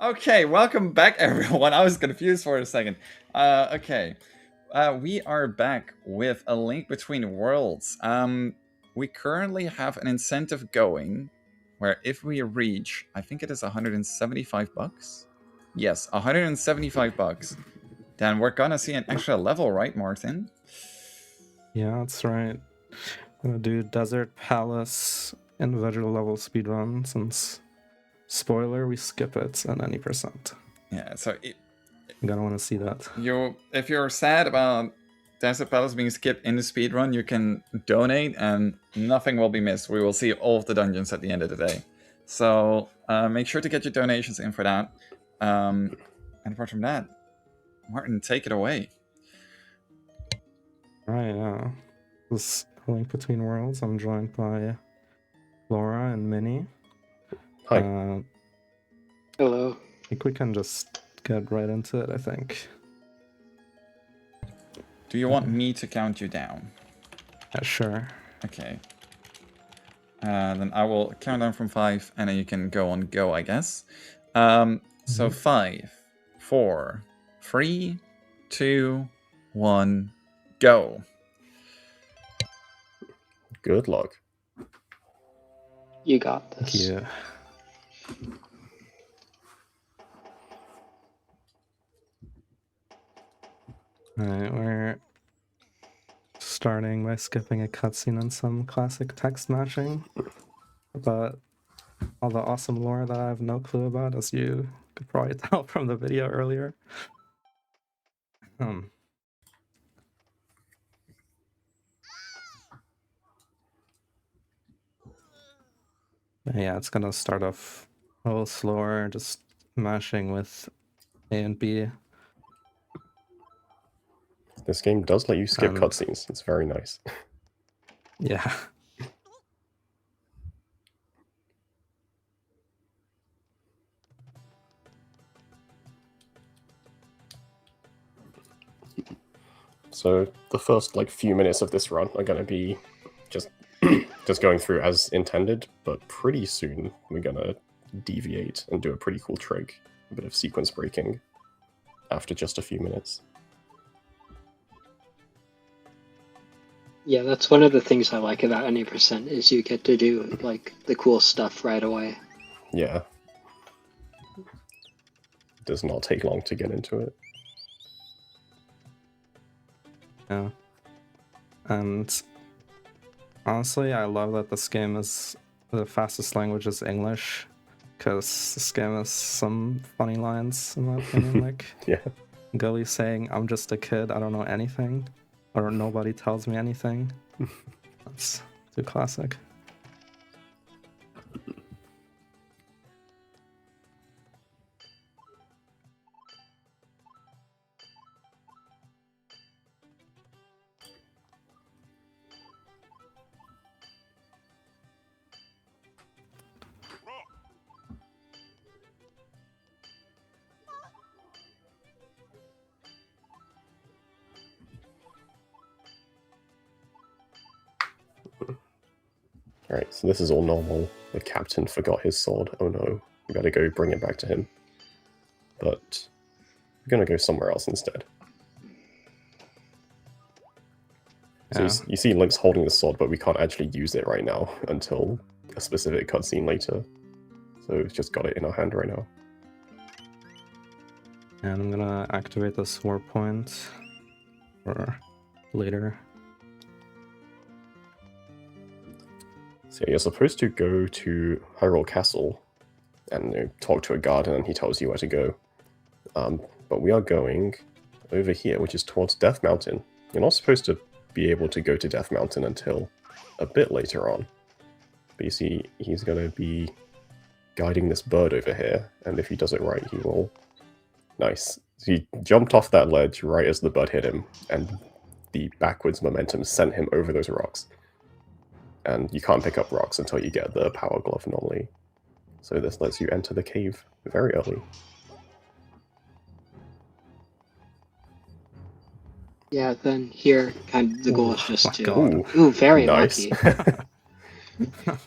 Okay, welcome back, everyone. I was confused for a second. Okay, we are back with A Link Between Worlds. We currently have an incentive going where if we reach, I think it is 175 bucks. Yes, 175 bucks. Then we're gonna see an extra level, right, Martin? Yeah, that's right. I'm gonna do Desert Palace individual level speedrun since, spoiler, we skip it at any percent. Yeah. So I'm gonna want to see that. if you're sad about Desert Palace being skipped in the speedrun, you can donate and nothing will be missed. We will see all of the dungeons at the end of the day. So make sure to get your donations in for that. And apart from that, Martin, take it away. Right, yeah. This A Link Between Worlds. I'm joined by Laura and Minnie. Hi. Hello. I think we can just get right into it, I think. Do you want me to count you down? Yeah, sure. Okay. Then I will count down from 5, and then you can go on go, I guess. So 5, 4, 3, 2, 1, go. Good luck. You got this. Yeah. Alright, we're starting by skipping a cutscene and some classic text matching about all the awesome lore that I have no clue about, as you could probably tell from the video earlier. Yeah, it's gonna start off a little slower, just mashing with A and B. This game does let you skip cutscenes. It's very nice. Yeah. So the first few minutes of this run are going to be just going through as intended, but pretty soon we're going to deviate and do a pretty cool trick, a bit of sequence breaking after just a few minutes. Yeah, that's one of the things I like about any percent is you get to do the cool stuff right away. Yeah. It does not take long to get into it. Yeah. And honestly, I love that this game is the fastest language is English, because this game has some funny lines, in my opinion, like yeah. Gully saying, "I'm just a kid, I don't know anything," or "Nobody tells me anything." That's too classic. Alright, so this is all normal. The captain forgot his sword. Oh no, we gotta go bring it back to him. But we're gonna go somewhere else instead. So you see Link's holding the sword, but we can't actually use it right now until a specific cutscene later. So we've just got it in our hand right now. And I'm gonna activate this war point for later. So you're supposed to go to Hyrule Castle and talk to a guard, and he tells you where to go. But we are going over here, which is towards Death Mountain. You're not supposed to be able to go to Death Mountain until a bit later on. But you see, he's going to be guiding this bird over here, and if he does it right, he will... Nice. So he jumped off that ledge right as the bird hit him, and the backwards momentum sent him over those rocks. And you can't pick up rocks until you get the power glove normally. So this lets you enter the cave very early. Yeah, then here, the goal is just to... God. Ooh, very nice. lucky.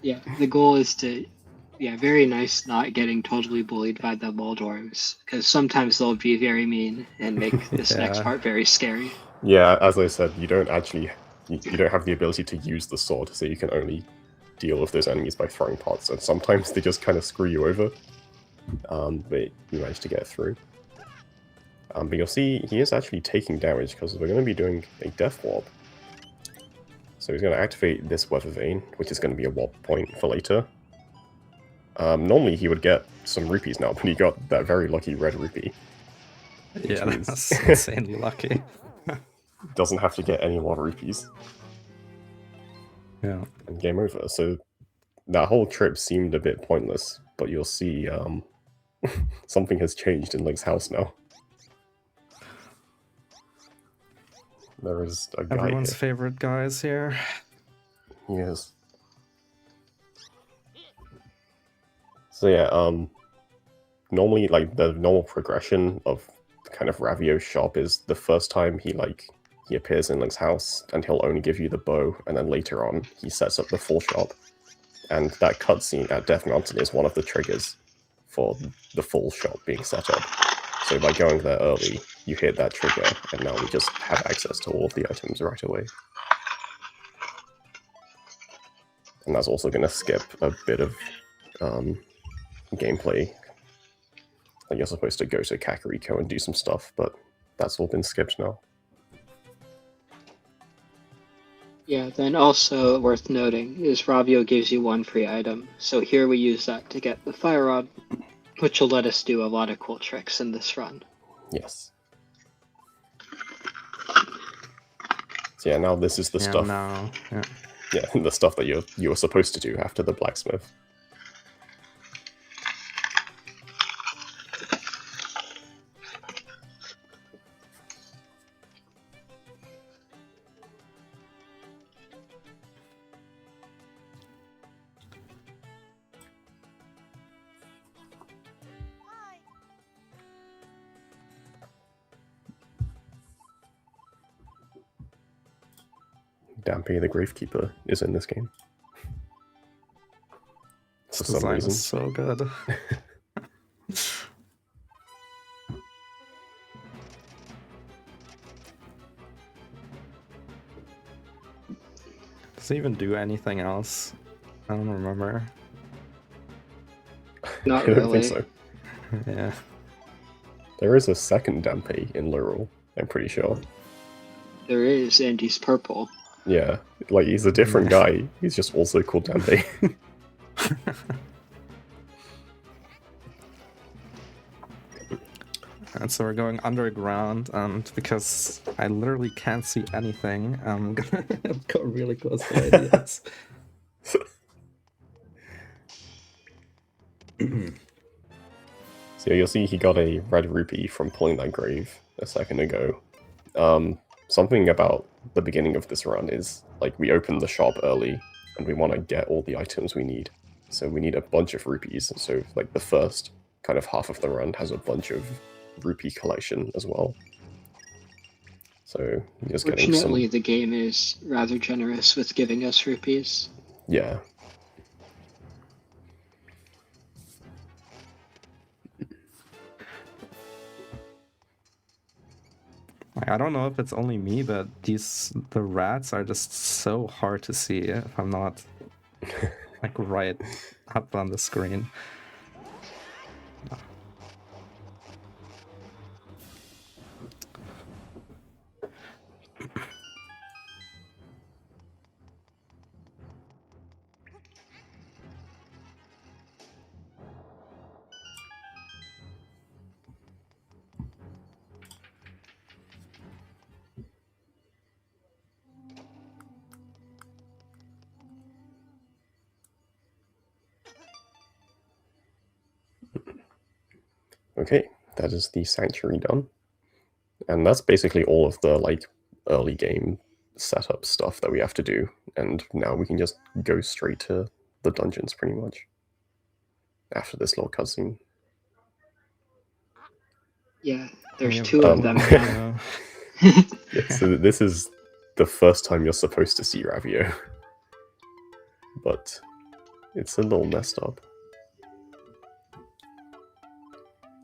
Yeah, the goal is to Yeah, very nice not getting totally bullied by the Moldorms, because sometimes they'll be very mean and make this next Yeah. part very scary. Yeah, as I said, you don't actually you don't have the ability to use the sword, so you can only deal with those enemies by throwing pots, and sometimes they just kind of screw you over. But you manage to get through. But you'll see he is actually taking damage because we're going to be doing a death warp. So he's going to activate this weather vane, which is going to be a warp point for later. Normally he would get some rupees now, but he got that very lucky red rupee. Yeah, means- that's insanely lucky. Doesn't have to get any more rupees. Yeah. And game over. So that whole trip seemed a bit pointless, but you'll see something has changed in Link's house now. There is a guy Everyone's here. favorite guys here. Yes. So yeah, normally like the normal progression of kind of Ravio's shop is the first time he appears in Link's house and he'll only give you the bow, and then later on he sets up the full shop. And that cutscene at Death Mountain is one of the triggers for the full shop being set up. So by going there early, you hit that trigger, and now we just have access to all of the items right away. And that's also going to skip a bit of gameplay. Like you're supposed to go to Kakariko and do some stuff, but that's all been skipped now. Yeah, then also worth noting is Ravio gives you one free item. So here we use that to get the Fire Rod, which will let us do a lot of cool tricks in this run. Yes. So yeah, now this is the Yeah, stuff. no. Yeah. Yeah, the stuff that you were supposed to do after the blacksmith. Dampé the Gravekeeper is in this game. For This some design reason. is so good. Does it even do anything else? I don't remember. Not I don't really. think so. Yeah. There is a second Dampé in Lurel, I'm pretty sure. There is, and he's purple. Yeah, like he's a different guy. He's just also called Dampé. And so we're going underground, and because I literally can't see anything, I'm gonna go really close to ideas. So you'll see he got a red rupee from pulling that grave a second ago. Something about the beginning of this run is, like, we open the shop early, and we want to get all the items we need. So we need a bunch of rupees, so, like, the first kind of half of the run has a bunch of rupee collection as well. So you're just getting some... Fortunately, the game is rather generous with giving us rupees. Yeah. Like, I don't know if it's only me, but the rats are just so hard to see if I'm not like right up on the screen. Okay, that is the sanctuary done. And that's basically all of the, like, early game setup stuff that we have to do. And now we can just go straight to the dungeons, pretty much. After this little cutscene. Yeah, there's Yeah, two of them now. yeah. Yeah, so this is the first time you're supposed to see Ravio. But it's a little messed up.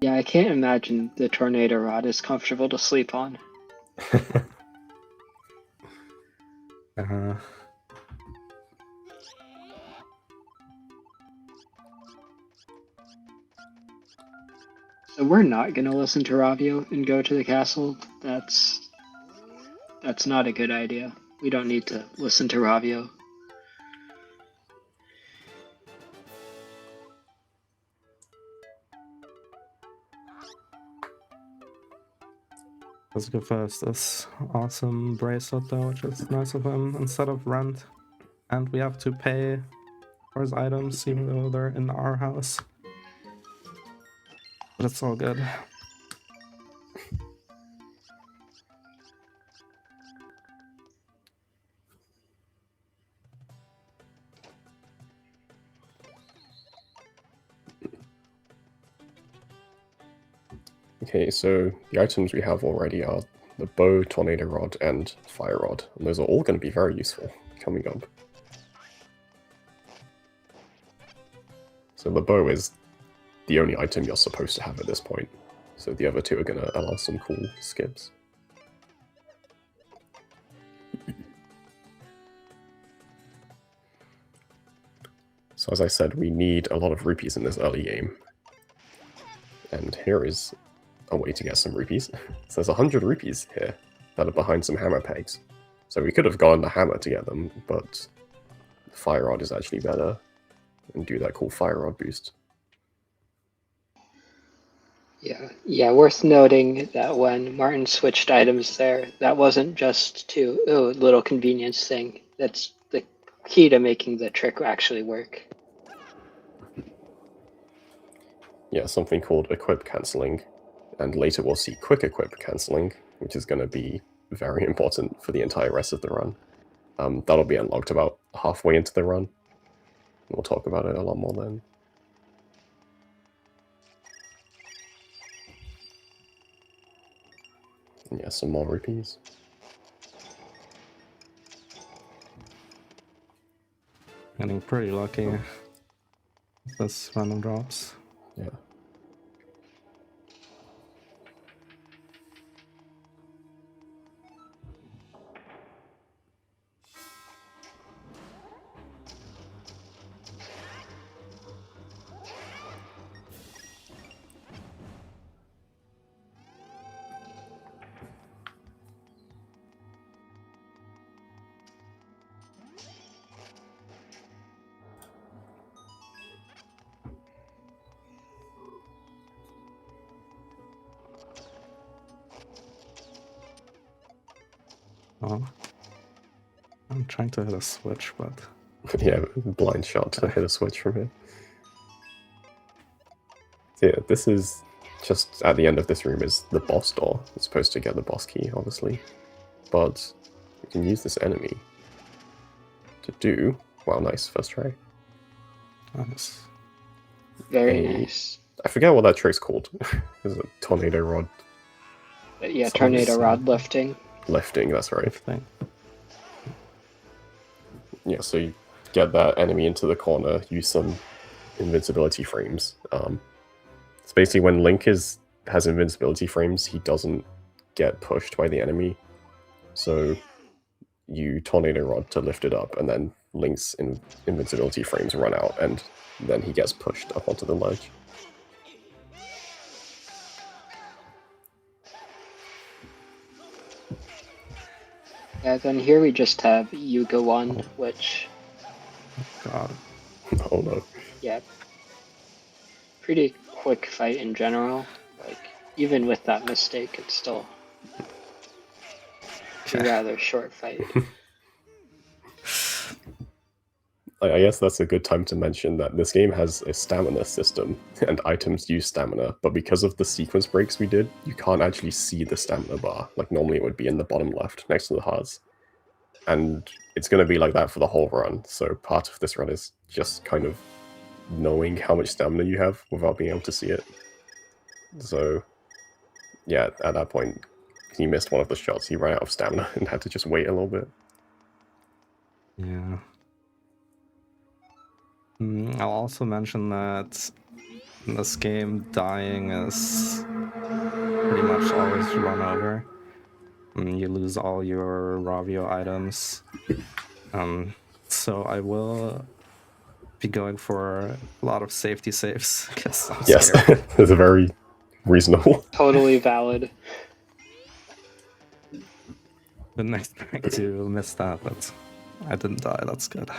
Yeah, I can't imagine the tornado rod is comfortable to sleep on. Uh, So we're not gonna listen to Ravio and go to the castle. That's not a good idea. We don't need to listen to Ravio. let's go first. This awesome bracelet though, which is nice of him, instead of rent. And we have to pay for his items even though they're in our house. But it's all good. Okay, so the items we have already are the bow, tornado rod, and fire rod. And those are all going to be very useful coming up. So the bow is the only item you're supposed to have at this point. So the other two are going to allow some cool skips. So as I said, we need a lot of rupees in this early game. And here is a way to get some rupees. So there's 100 rupees here that are behind some hammer pegs. So we could have gone the hammer to get them, but the fire rod is actually better. And do that cool fire rod boost. Yeah, worth noting that when Martin switched items there, that wasn't just to, oh, little convenience thing. That's the key to making the trick actually work. Yeah, something called equip cancelling. And later we'll see quick equip cancelling, which is going to be very important for the entire rest of the run. That'll be unlocked about halfway into the run. We'll talk about it a lot more then. And yeah, some more rupees. Getting pretty lucky with this random drops. Yeah. Oh. I'm trying to hit a switch, but... Yeah, blind shot to hit a switch from here. So yeah, this is just at the end of this room is the boss door. It's supposed to get the boss key, obviously. But you can use this enemy to do... Wow, nice. First try. Nice. Very Hey. nice. I forget what that trick's called. Is it tornado rod But yeah, Something tornado so- rod lifting. lifting? That's right. Thing. Yeah, so you get that enemy into the corner, use some invincibility frames. It's basically when Link has invincibility frames, he doesn't get pushed by the enemy. So you tornado rod to lift it up, and then Link's invincibility frames run out, and then he gets pushed up onto the ledge. Yeah, then here we just have Yuga 1, which, God. Oh no. yeah, pretty quick fight in general. Like, even with that mistake, it's still a rather short fight. I guess that's a good time to mention that this game has a stamina system, and items use stamina, but because of the sequence breaks we did, you can't actually see the stamina bar. Like normally it would be in the bottom left, next to the hearts. And it's going to be like that for the whole run, so part of this run is just kind of knowing how much stamina you have without being able to see it. So, yeah, at that point, he missed one of the shots, he ran out of stamina and had to just wait a little bit. Yeah. I'll also mention that In this game, dying is pretty much always run over. And you lose all your Ravio items. So I will be going for a lot of safety saves because I'm Yes, scared. it's very reasonable. Totally valid. Didn't expect to miss that, but I didn't die. That's good.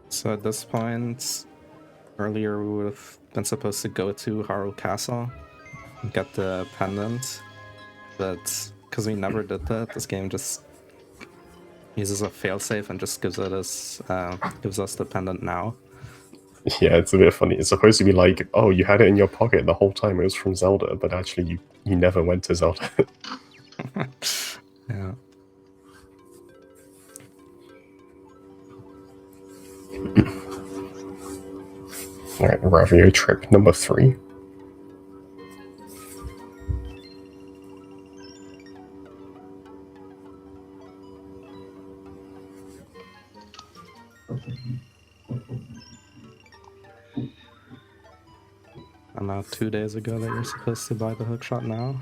So at this point, earlier we would have been supposed to go to Hyrule Castle and get the pendant, but because we never did that, this game just uses a failsafe and just gives us the pendant now. Yeah, it's a bit funny. It's supposed to be like, oh, you had it in your pocket the whole time it was from Zelda, but actually you never went to Zelda. Yeah. Alright, Ravio trip number 3. And now 2 days ago that you're supposed to buy the hookshot now.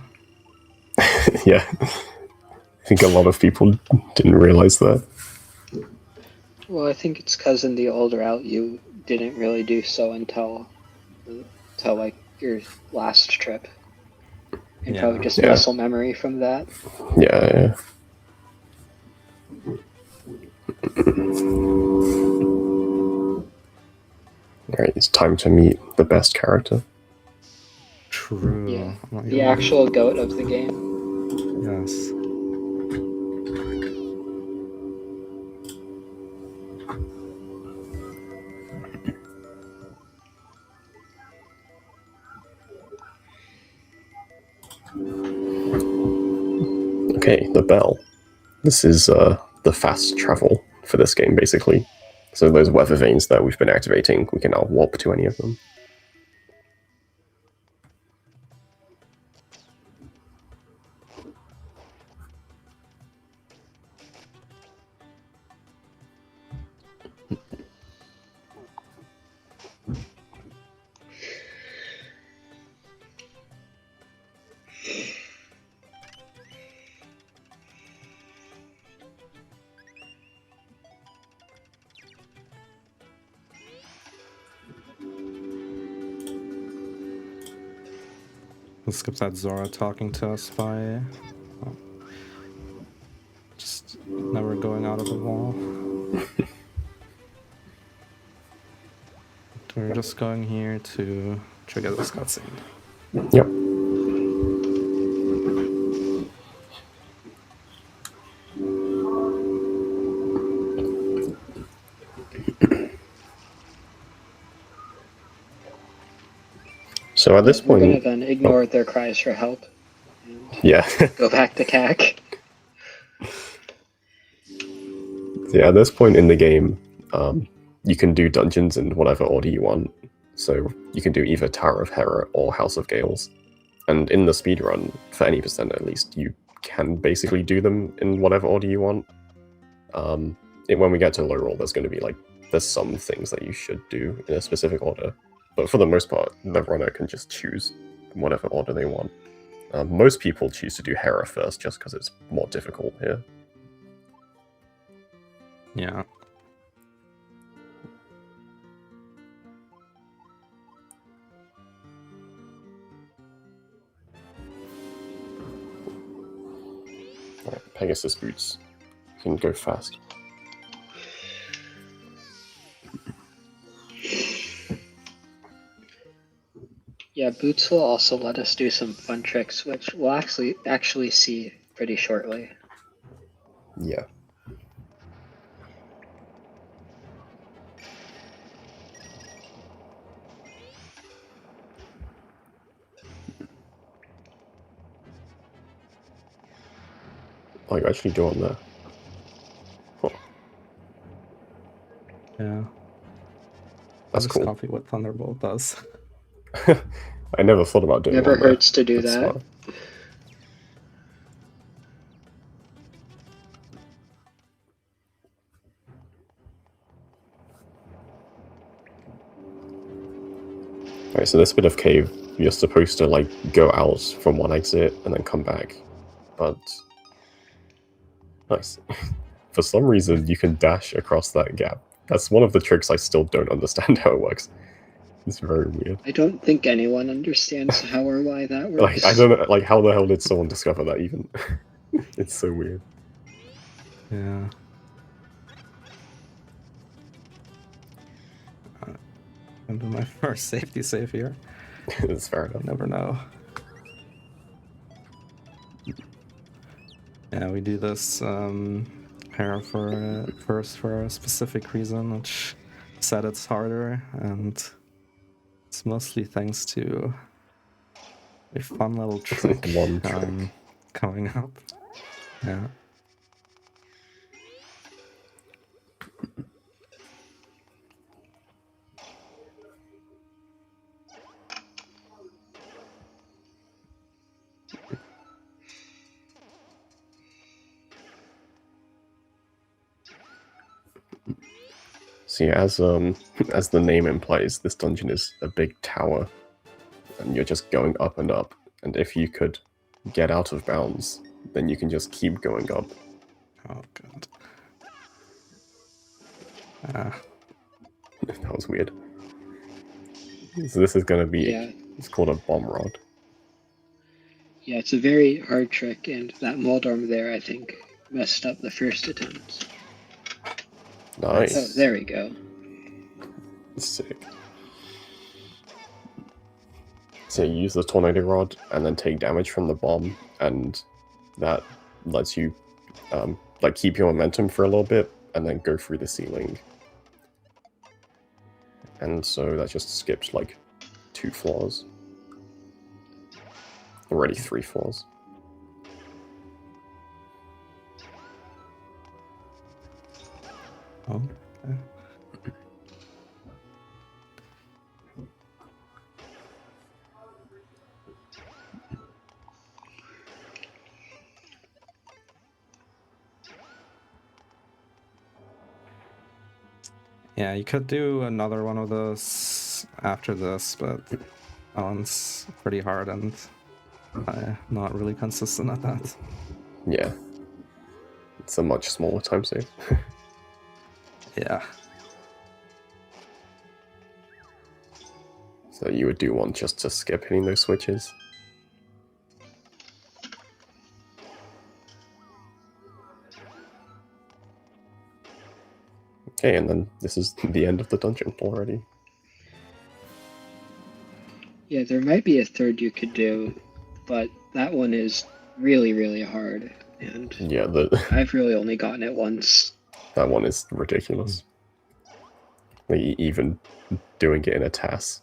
Yeah. I think a lot of people didn't realize that. Well, I think it's because in the old route you didn't really do so until like your last trip. And probably just Yeah. muscle memory from that. Yeah. Alright, it's time to meet the best character. True. Yeah. Oh my The God. actual goat of the game. Yes. Okay, the bell. This is the fast travel for this game, basically. So those weather vanes that we've been activating, we can now warp to any of them. Let's skip that Zora talking to us by just never going out of the wall. We're just going here to trigger this cutscene. Yep. So at this We're gonna point, then ignore their cries for help. And yeah, go back to CAC. yeah. At this point in the game, you can do dungeons in whatever order you want. So you can do either Tower of Hera or House of Gales, and in the speedrun, for any percent at least, you can basically do them in whatever order you want. When we get to low roll, there's going to be there's some things that you should do in a specific order, but for the most part, the runner can just choose whatever order they want. Most people choose to do Hera first just because it's more difficult here. Yeah. Alright, Pegasus boots can go fast. Yeah, Boots will also let us do some fun tricks, which we'll actually see pretty shortly. Yeah. Oh, you actually go on there. Huh. Yeah. That's I'll just cool. copy what Thunderbolt does. I never thought about doing Never one there. hurts to do That's that. smart. Alright, so this bit of cave, you're supposed to like go out from one exit and then come back. But nice. For some reason you can dash across that gap. That's one of the tricks I still don't understand how it works. It's very weird. I don't think anyone understands how or why that works. Like I don't know, like how the hell did someone discover that even? It's so weird. Yeah. I'm doing my first safety save here. It's fair enough. You never know. Yeah, we do this pair first for a specific reason, which said it's harder, and it's mostly thanks to a fun little trick, One trick. coming up. Yeah. See, as as the name implies, this dungeon is a big tower, and you're just going up and up. And if you could get out of bounds, then you can just keep going up. Oh god. That was weird. So this is gonna be Yeah. it's called a bomb rod. Yeah, it's a very hard trick, and that Moldorm there, I think, messed up the first attempt. Nice. Oh, there we go. Sick. So you use the tornado rod and then take damage from the bomb, and that lets you like keep your momentum for a little bit and then go through the ceiling. And so that just skipped like 2 floors. Already 3 floors. Oh. Okay. Yeah, you could do another one of those after this, but that one's pretty hard and not really consistent at that. Yeah. It's a much smaller time save. Yeah. So you would do one just to skip hitting those switches. Okay, and then this is the end of the dungeon already. Yeah, there might be a third you could do, but that one is really, really hard, and Yeah, I've really only gotten it once. that one is ridiculous. Like, even doing it in a TAS,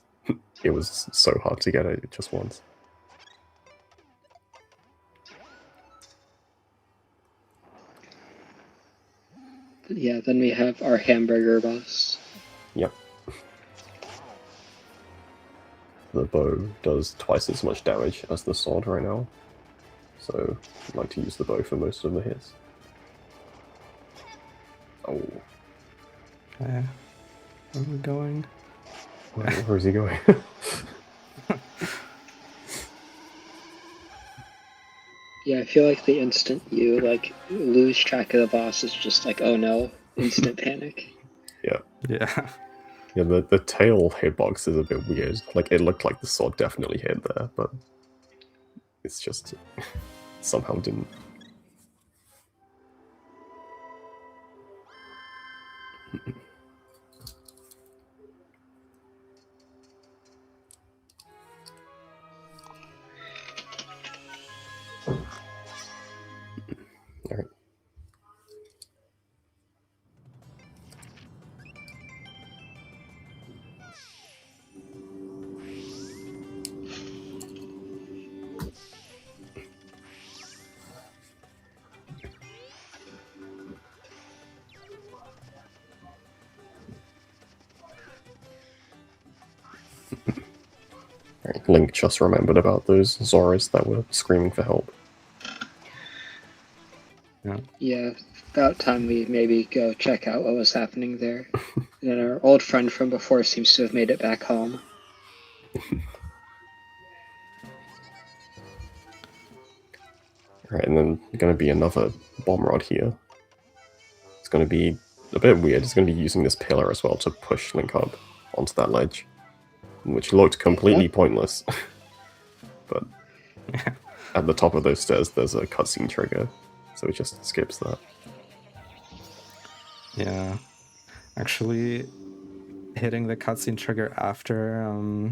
it was so hard to get it just once. But yeah, then we have our hamburger boss. Yep. The bow does twice as much damage as the sword right now, so I'd like to use the bow for most of the hits. Oh, Okay. Where are we going? where is he going? Yeah, I feel like the instant you like lose track of the boss is just like, oh no, instant panic. Yeah. Yeah. Yeah, the tail hitbox is a bit weird. Like, it looked like the sword definitely hit there, but it's just somehow didn't. Alright. Alright, Link just remembered about those Zoras that were screaming for help. Yeah, about time we maybe go check out what was happening there. And our old friend from before seems to have made it back home. Alright, and then going to be another bomb rod here. It's going to be a bit weird. It's going to be using this pillar as well to push Link up onto that ledge, which looked completely pointless. But at the top of those stairs, there's a cutscene trigger, so it just skips that. Yeah. Actually, hitting the cutscene trigger after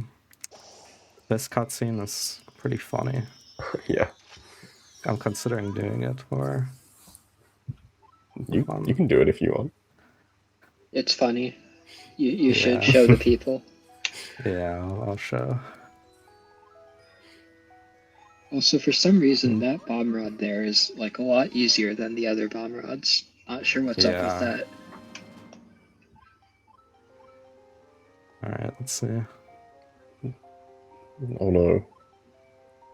this cutscene is pretty funny. Yeah. I'm considering doing it for You fun. you can do it if you want. It's funny. You should Yeah. show the people. Yeah, I'll show. Also, for some reason, that bomb rod there is like a lot easier than the other bomb rods. Not sure what's up with Yeah. that. Alright, let's see. Oh no.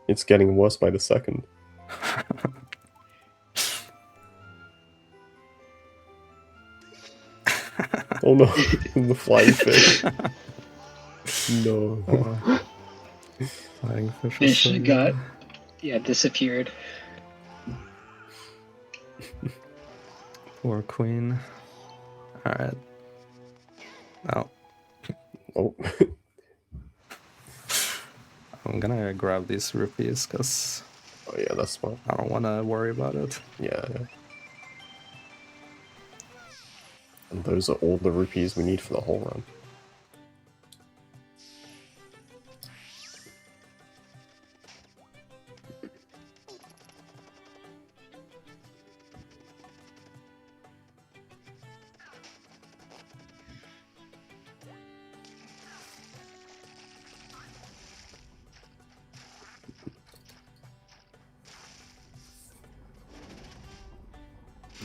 It's getting worse by the second. Oh no, the flying fish. No. Flying fish is Fish so got, good. disappeared. Poor queen. Alright. Oh, Oh. I'm gonna grab these rupees because Oh yeah, that's smart. I don't want to worry about it. Yeah. And those are all the rupees we need for the whole run.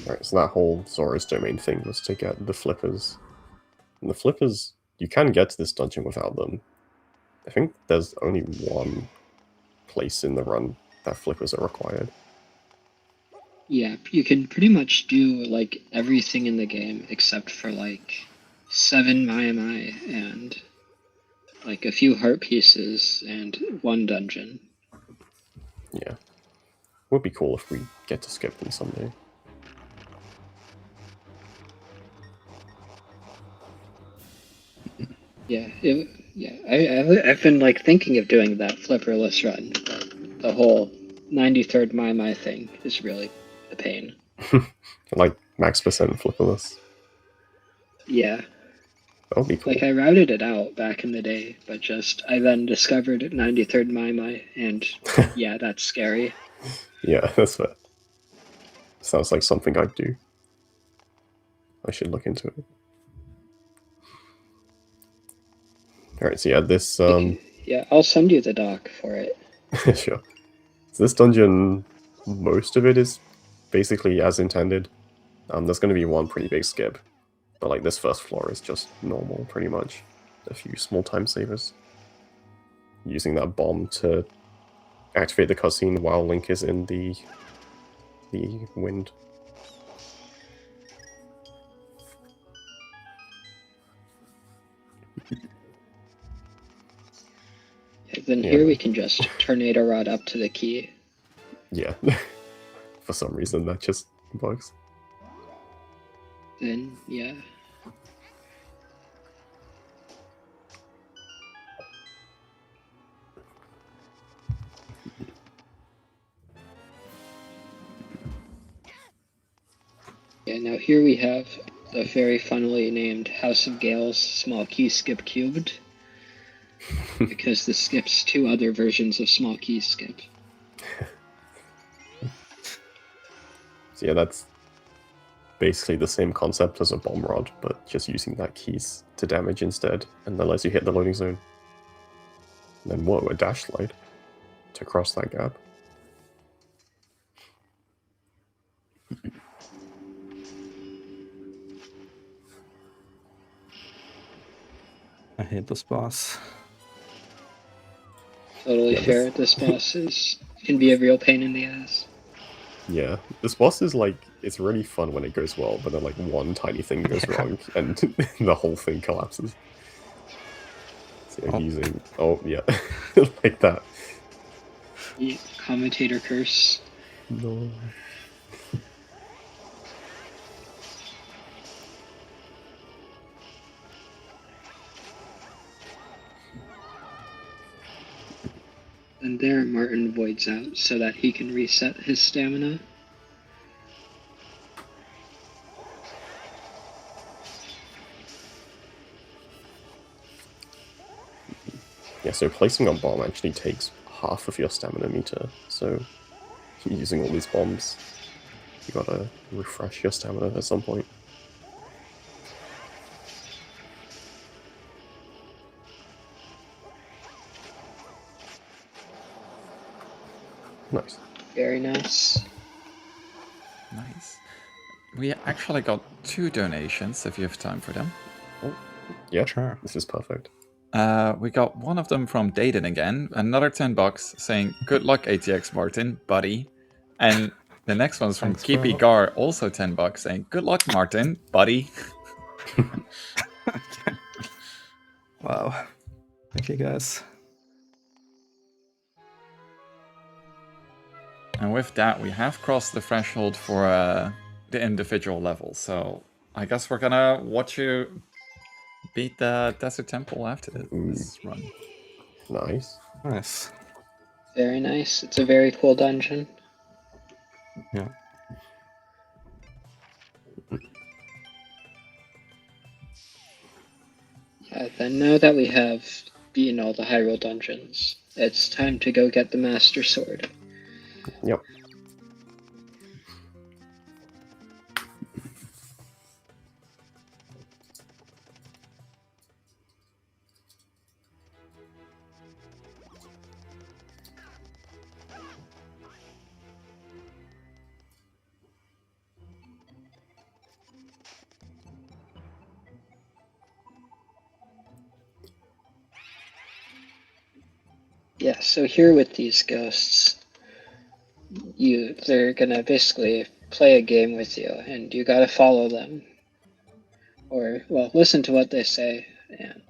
Alright, so that whole Zora's Domain thing was to get the flippers. And the flippers, you can get to this dungeon without them. I think there's only one place in the run that flippers are required. Yeah, you can pretty much do like everything in the game except for like 7 Mai and like a few heart pieces and one dungeon. Yeah. Would be cool if we get to skip them someday. I've been like thinking of doing that flipperless run. But the whole 93rd Mai thing is really a pain. Like max percent flipperless. Yeah, That would be cool. like I routed it out back in the day, but just I then discovered 93rd Mai, and yeah, that's scary. Yeah, that's fair. Sounds like something I'd do. I should look into it. Alright, so yeah, this Yeah, I'll send you the doc for it. sure. So this dungeon, most of it is basically as intended. There's going to be one pretty big skip, but like this first floor is just normal, pretty much. A few small time savers. Using that bomb to activate the cutscene while Link is in the wind. Then Yeah. here we can just tornado rod up to the key. Yeah. For some reason that just bugs. Then yeah. Yeah, now here we have the very funnily named House of Gale's Small Key Skip Cubed. Because this skips 2 other versions of Small Key Skip. So yeah, that's basically the same concept as a bomb rod, but just using that keys to damage instead, and that lets you hit the loading zone. And then whoa, a dash slide to cross that gap. I hate this boss. Totally Yeah, fair. This boss can be a real pain in the ass. Yeah, this boss is like, it's really fun when it goes well, but then like one tiny thing goes wrong and the whole thing collapses. So you're using, oh yeah, like that. The commentator curse. No. And there Martin voids out so that he can reset his stamina. Yeah, so placing a bomb actually takes half of your stamina meter, so using all these bombs, you gotta refresh your stamina at some point. Nice. Very nice. Nice. We actually got 2 donations, if you have time for them. Oh, yeah, Sure. this is perfect. We got one of them from Dayton again, another $10 saying, "Good luck, atxmartin, buddy." And the next one's from Thanks, Keepy bro. Gar, also $10 saying, "Good luck, Martin, buddy." Wow. Thank you, guys. And with that, we have crossed the threshold for the individual levels. So I guess we're gonna watch you beat the Desert Temple after this run. Nice. Nice. Very nice. It's a very cool dungeon. Yeah. Yeah, then now that we have beaten all the Hyrule dungeons, it's time to go get the Master Sword. Yep. Yeah, so here with these ghosts, they're gonna basically play a game with you, and you gotta follow them. Or, well, listen to what they say, and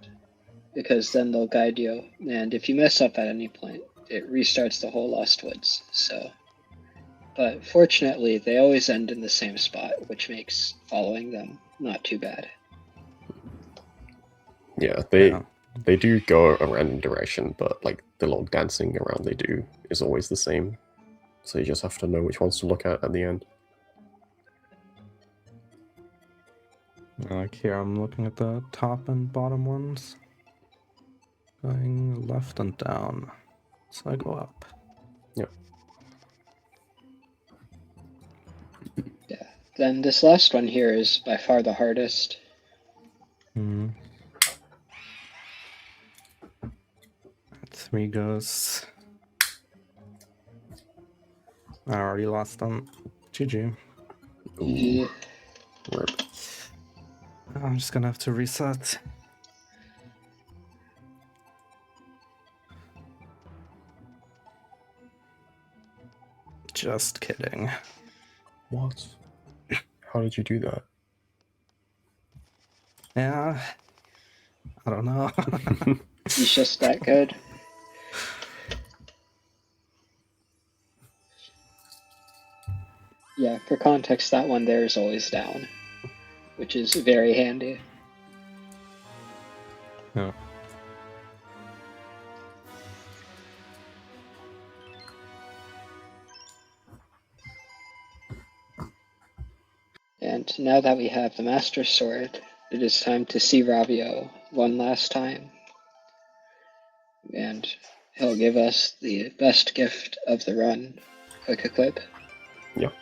because then they'll guide you. And if you mess up at any point, it restarts the whole Lost Woods. So, but fortunately, they always end in the same spot, which makes following them not too bad. Yeah, they do go a random direction, but like the little dancing around they do is always the same. So you just have to know which ones to look at the end. Like here, I'm looking at the top and bottom ones. Going left and down. So I go up. Yep. Yeah. Then this last one here is by far the hardest. Hmm. 3 ghosts. I already lost them. GG. Yeah. Rip. I'm just gonna have to reset. Just kidding. What? How did you do that? Yeah. I don't know. He's just that good. Yeah, for context, that one there is always down, which is very handy. No. And now that we have the Master Sword, it is time to see Ravio one last time. And he'll give us the best gift of the run, Quick Equip. Yep.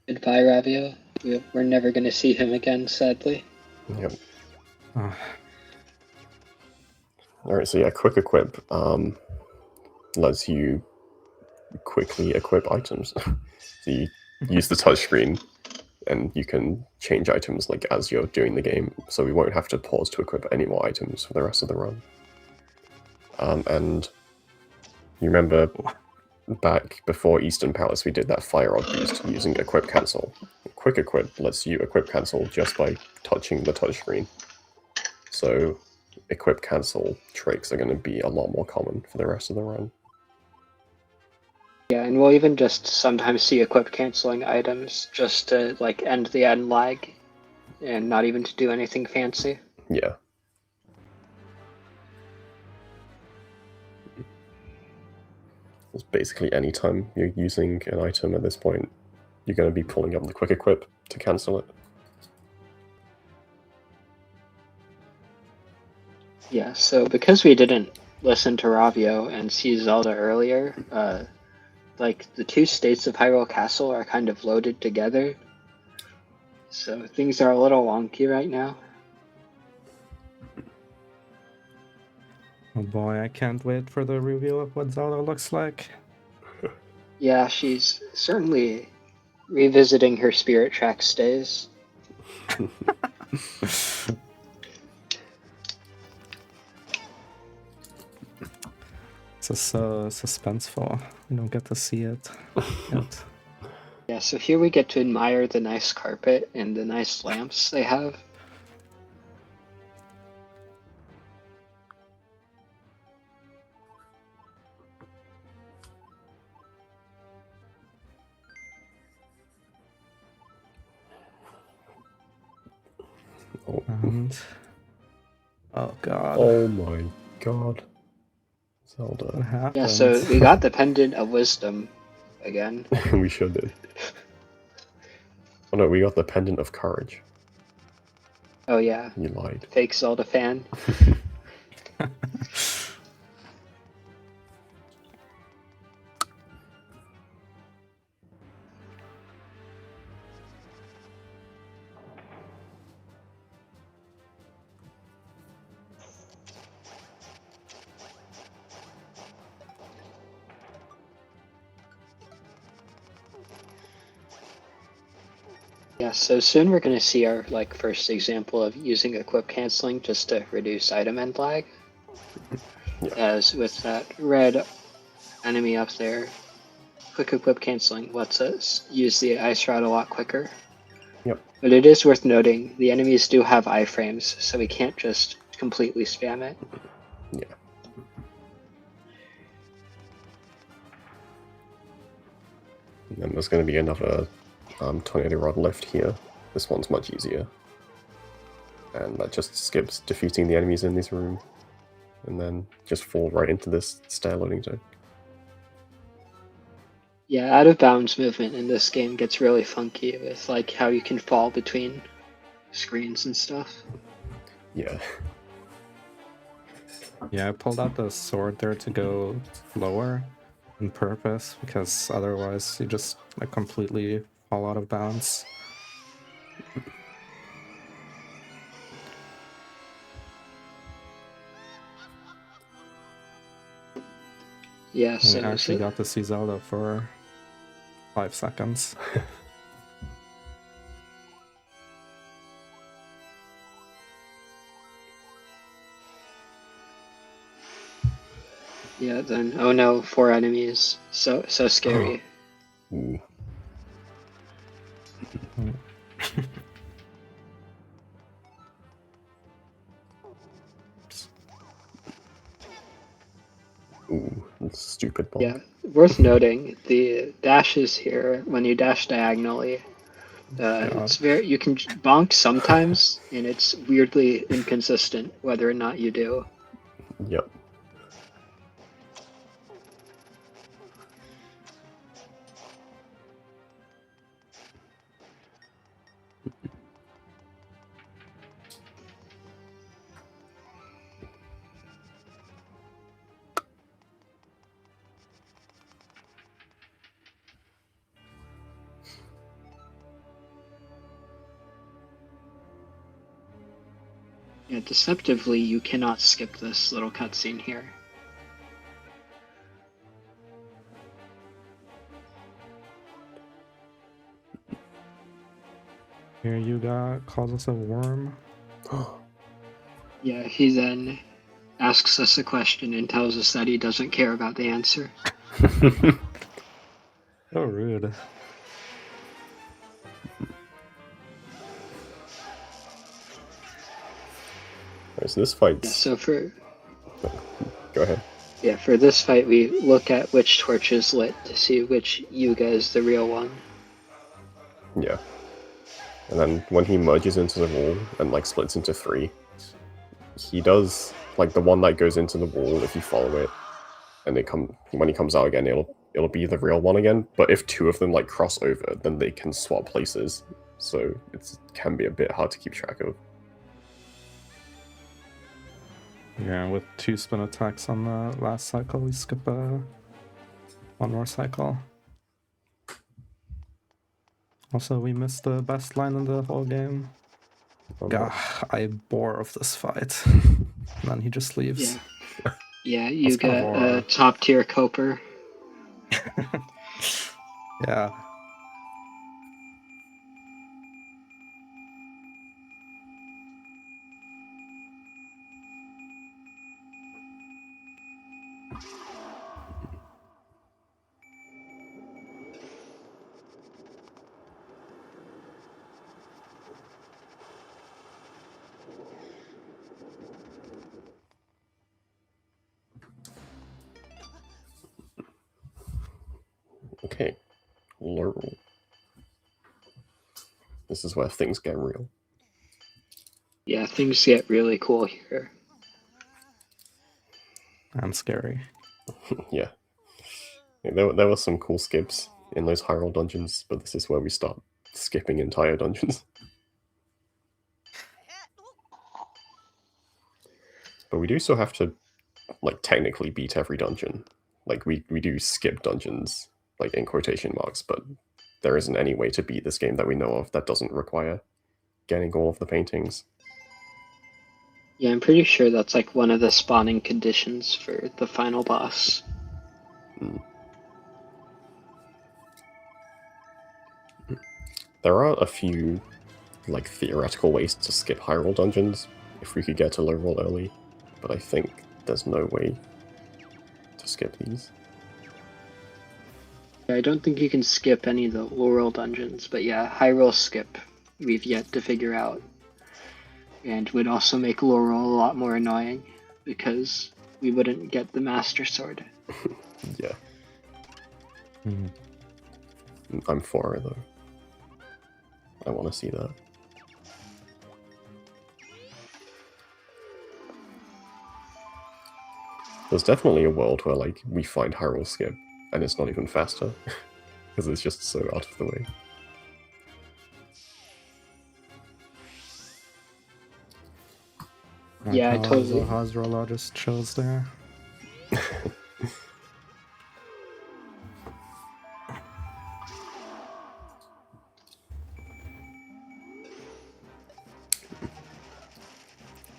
Goodbye, Ravio. We're never going to see him again, sadly. Yep. Oh, Alright, so yeah, quick equip lets you quickly equip items. So you use the touchscreen and you can change items like as you're doing the game, so we won't have to pause to equip any more items for the rest of the run. And you remember back before Eastern Palace we did that fire rod boost using equip cancel. Quick equip lets you equip cancel just by touching the touchscreen. So equip cancel tricks are going to be a lot more common for the rest of the run. Yeah, and we'll even just sometimes see equip canceling items just to like end the end lag and not even to do anything fancy. Yeah. It's basically any time you're using an item at this point, you're going to be pulling up the quick equip to cancel it. Yeah, so because we didn't listen to Ravio and see Zelda earlier, like the two states of Hyrule Castle are kind of loaded together. So things are a little wonky right now. oh boy, I can't wait for the reveal of what Zelda looks like. Yeah, she's certainly revisiting her Spirit Tracks days. This is so suspenseful. We don't get to see it yet. Yeah, so here we get to admire the nice carpet and the nice lamps they have. And oh god, Oh my god. what Zelda. happened? Yeah, so we got the Pendant of Wisdom again. We should have. Oh no, we got the Pendant of Courage. Oh yeah, You lied. fake Zelda fan. Yeah, so soon we're going to see our like first example of using equip canceling just to reduce item end lag. Yeah. As with that red enemy up there, quick equip canceling lets us use the ice rod a lot quicker. Yep. But it is worth noting the enemies do have iframes, so we can't just completely spam it. Yeah. And then there's going to be another tornado rod left here. This one's much easier. And that just skips defeating the enemies in this room. And then just fall right into this stair loading zone. Yeah, out of bounds movement in this game gets really funky with like how you can fall between screens and stuff. Yeah. Yeah, I pulled out the sword there to go lower on purpose because otherwise you just like completely fall out of bounds. Yeah, I so actually got to see Zelda for 5 seconds. yeah, then oh no, 4 enemies. So scary. Ooh. Ooh, stupid bomb. Yeah, worth noting, the dashes here, when you dash diagonally, It's very you can bonk sometimes, and it's weirdly inconsistent whether or not you do. Yep. Yeah, deceptively, you cannot skip this little cutscene here. Here you got calls us a worm. Yeah, he then asks us a question and tells us that he doesn't care about the answer. So rude. Alright, so this fight's... Yeah, so for Go ahead. yeah, for this fight, we look at which torch is lit to see which Yuga is the real one. Yeah. And then when he merges into the wall and like splits into 3, he does like the one that goes into the wall if you follow it, and when he comes out again, it'll be the real one again. But if 2 of them like cross over, then they can swap places. So it can be a bit hard to keep track of. Yeah, with 2 spin attacks on the last cycle, we skip one more cycle. Also, we missed the best line in the whole game. Gah, I bore of this fight. And then he just leaves. Yeah, That's Yuga, kind of horror. top tier coper. Yeah. Okay. Lurl. This is where things get real. Yeah, things get really cool here. And scary. Yeah. There were some cool skips in those Hyrule dungeons, but this is where we start skipping entire dungeons. But we do still have to, like, technically beat every dungeon. Like, we do skip dungeons, like, in quotation marks, but there isn't any way to beat this game that we know of that doesn't require getting all of the paintings. Yeah, I'm pretty sure that's like one of the spawning conditions for the final boss. There are a few, like, theoretical ways to skip Hyrule dungeons if we could get to Lurel early, but I think there's no way to skip these. Yeah, I don't think you can skip any of the Laurel dungeons, but yeah, Hyrule skip we've yet to figure out. And would also make Laurel a lot more annoying, because we wouldn't get the Master Sword. Yeah. Mm-hmm. I'm for it, though. I want to see that. There's definitely a world where, like, we find Hyrule Skip, and it's not even faster, because it's just so out of the way. Yeah, totally. Hazrala just chose there.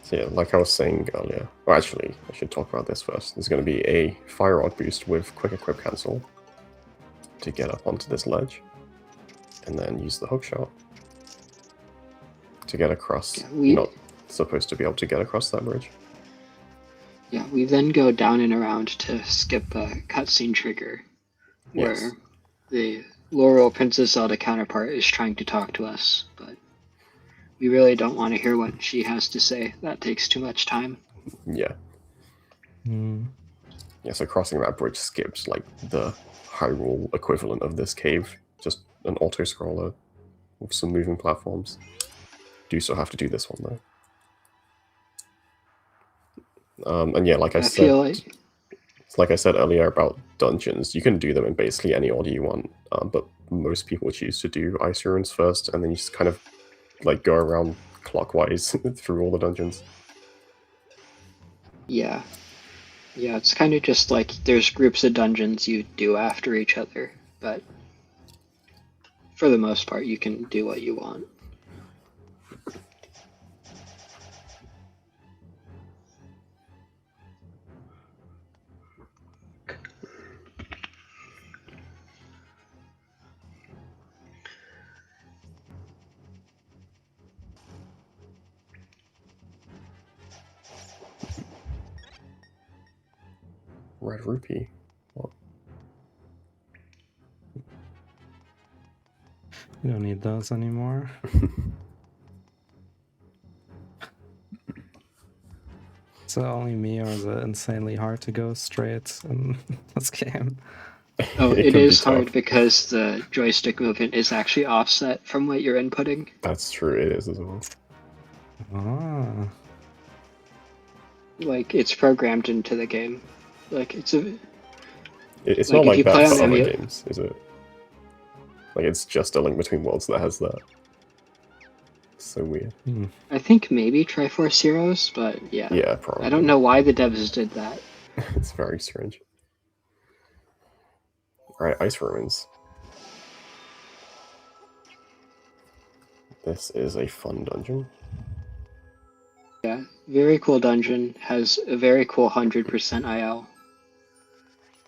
So yeah, like I was saying earlier, or actually, I should talk about this first. There's going to be a Fire Rod boost with Quick Equip Cancel to get up onto this ledge, and then use the hookshot to get across. Yeah, You're not supposed to be able to get across that bridge. Yeah, we then go down and around to skip a cutscene trigger, where Yes. the Laurel Princess Zelda counterpart is trying to talk to us, but we really don't want to hear what she has to say. That takes too much time. Yeah. Mm. Yeah, so crossing that bridge skips, like, the Hyrule equivalent of this cave. Just an auto-scroller with some moving platforms. Do still have to do this one though. And yeah, like I feel like I said earlier about dungeons, you can do them in basically any order you want, but most people choose to do ice ruins first, and then you just kind of like go around clockwise through all the dungeons. Yeah. Yeah, it's kind of just like there's groups of dungeons you do after each other, but for the most part, you can do what you want. Red rupee. What? You don't need those anymore. Is it only me, or is it insanely hard to go straight in this game? Oh, it can be is hard tough. because the joystick movement is actually offset from what you're inputting. That's true, it is as well. Ah. Like, it's programmed into the game. Like, it's It's Like, not if like you that play for on other emu- games, is it? Like, it's just a Link Between Worlds that has that. So weird. I think maybe Triforce Heroes, but yeah. Yeah, probably. I don't know why the devs did that. It's very strange. Alright, Ice Ruins. This is a fun dungeon. Yeah, very cool dungeon, has a very cool 100% IL.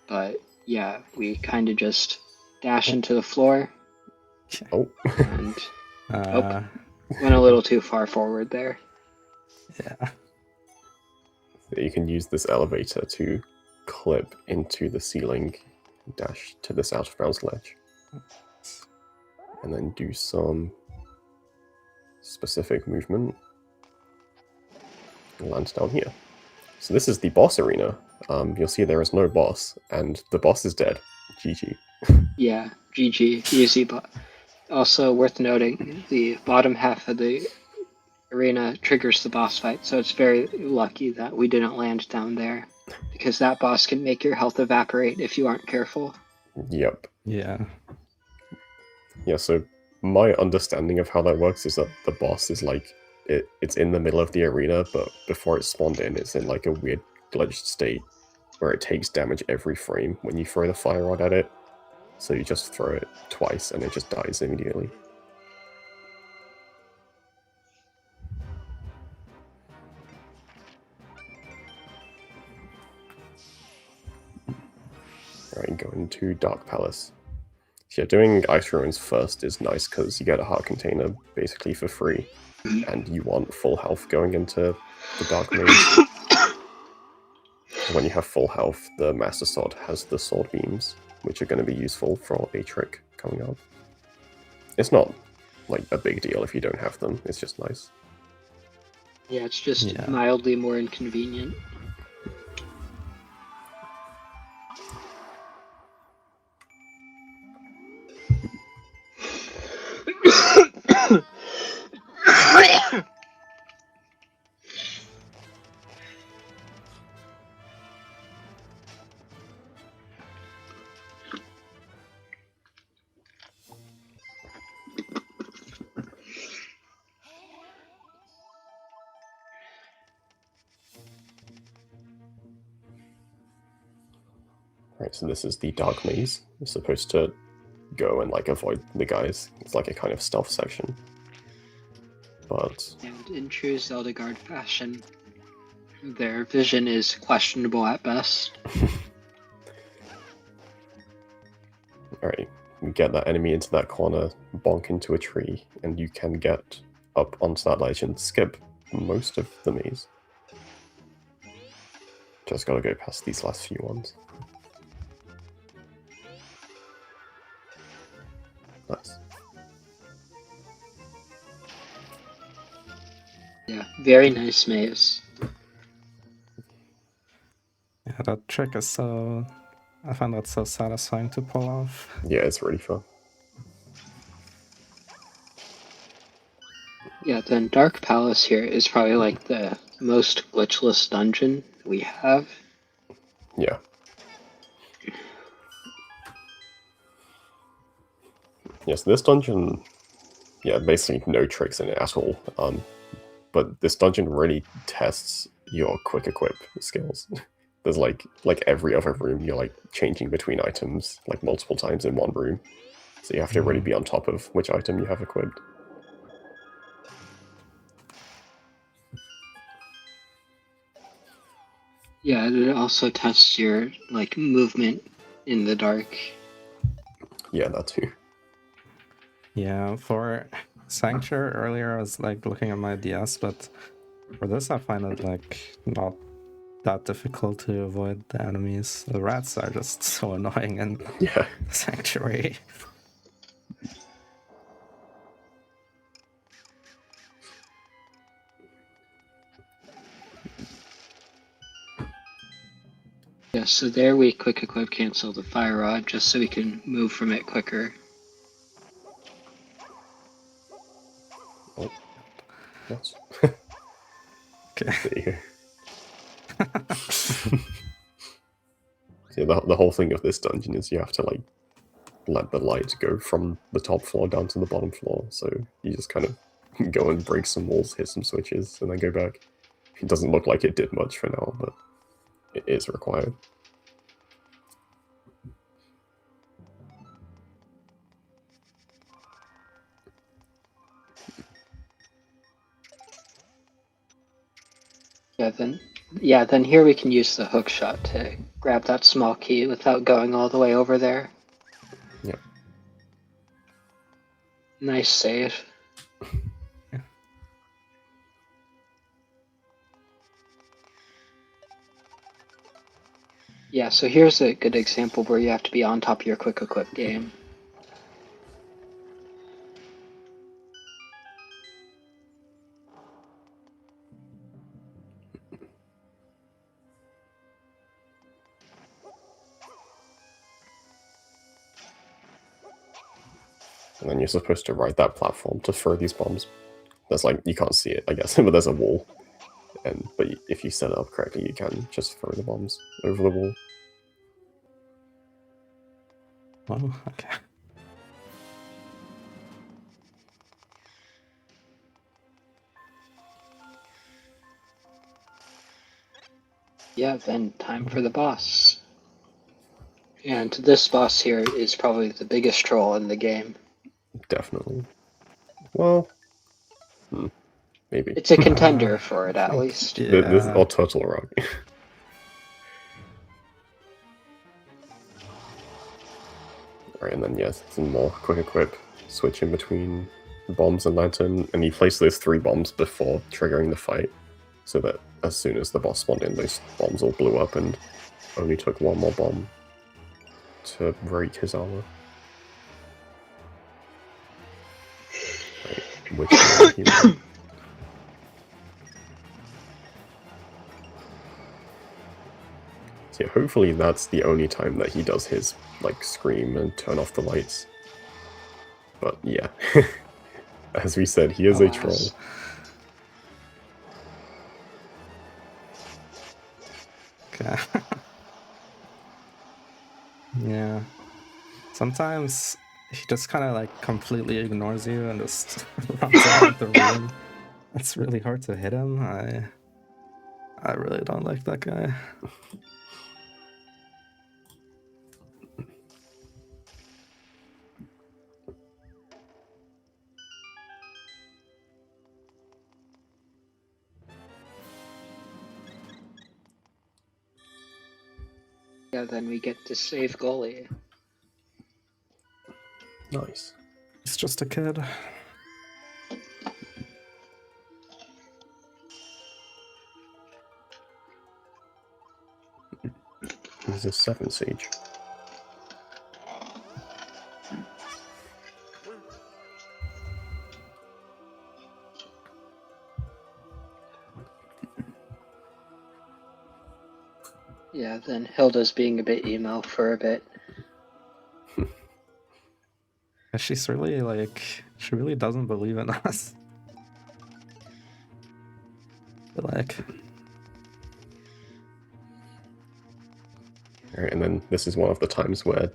But yeah, we kind of just dash into the floor Oh. and Uh, went a little too far forward there. yeah. You can use this elevator to clip into the ceiling, dash to this out of bounds ledge, and then do some specific movement and land down here. So this is the boss arena. You'll see there is no boss, and the boss is dead. GG. Yeah, GG, easy. But also worth noting, the bottom half of the arena triggers the boss fight, so it's very lucky that we didn't land down there, because that boss can make your health evaporate if you aren't careful. Yep. Yeah. Yeah, so my understanding of how that works is that the boss is like, it's in the middle of the arena, but before it's spawned in, it's in like a weird glitched state where it takes damage every frame when you throw the fire rod at it. So you just throw it twice and it just dies immediately. Alright, going to Dark Palace. So yeah, doing Ice Ruins first is nice because you get a heart container basically for free, and you want full health going into the Dark Maze. When you have full health, the Master Sword has the sword beams, which are going to be useful for a trick coming up. It's not like a big deal if you don't have them, it's just nice. Yeah, it's just Yeah. mildly more inconvenient. Right, so this is the Dark Maze. You're supposed to go and like avoid the guys. It's like a kind of stealth section. But And in true Zelda Guard fashion, their vision is questionable at best. alright, you get that enemy into that corner, bonk into a tree, and you can get up onto that ledge and skip most of the maze. Just gotta go past these last few ones. Nice. Yeah, very nice maze. Yeah, that trick is so... I find that so satisfying to pull off. Yeah, it's really fun. Yeah, then Dark Palace here is probably like the most glitchless dungeon we have. Yeah. Yes, this dungeon, yeah, basically no tricks in it at all. But this dungeon really tests your quick equip skills. There's like every other room, you're like changing between items like multiple times in one room. So you have to really be on top of which item you have equipped. Yeah, it also tests your like movement in the dark. Yeah, that too. Yeah, for Sanctuary earlier I was like looking at my DS, but for this I find it like not that difficult to avoid the enemies. The rats are just so annoying in Yeah. Sanctuary. Yeah, so there we quick equip cancel the fire rod just so we can move from it quicker. Oh, what? Okay. There you go. So yeah, the whole thing of this dungeon is you have to like let the light go from the top floor down to the bottom floor. So you just kind of go and break some walls, hit some switches, and then go back. It doesn't look like it did much for now, but it is required. Then here we can use the hook shot to grab that small key without going all the way over there. Yeah. Nice save. Yeah, so here's a good example where you have to be on top of your quick equip game. And then you're supposed to ride that platform to throw these bombs. There's like, you can't see it, I guess, but there's a wall. But if you set it up correctly, you can just throw the bombs over the wall. Oh, okay. Yeah, then time for the boss. And this boss here is probably the biggest troll in the game. Definitely. Well, maybe. It's a contender for it, at least. This Yeah. or Turtle Rock. Alright, and then yes, some more quick equip. Switch in between bombs and lantern, and you place those 3 bombs before triggering the fight, so that as soon as the boss spawned in, those bombs all blew up and only took 1 more bomb to break his armor. Right, which one here? So yeah, hopefully that's the only time that he does his, like, scream and turn off the lights. But yeah, as we said, he is a troll. Okay. Yeah. Sometimes he just kind of like completely ignores you and just runs out of the room. It's really hard to hit him. I really don't like that guy. Yeah, then we get to save goalie. Nice. He's just a kid. He's a 7 Siege. Yeah, then Hilda's being a bit emo for a bit. She's really like, she really doesn't believe in us. Like, Alright, and then this is one of the times where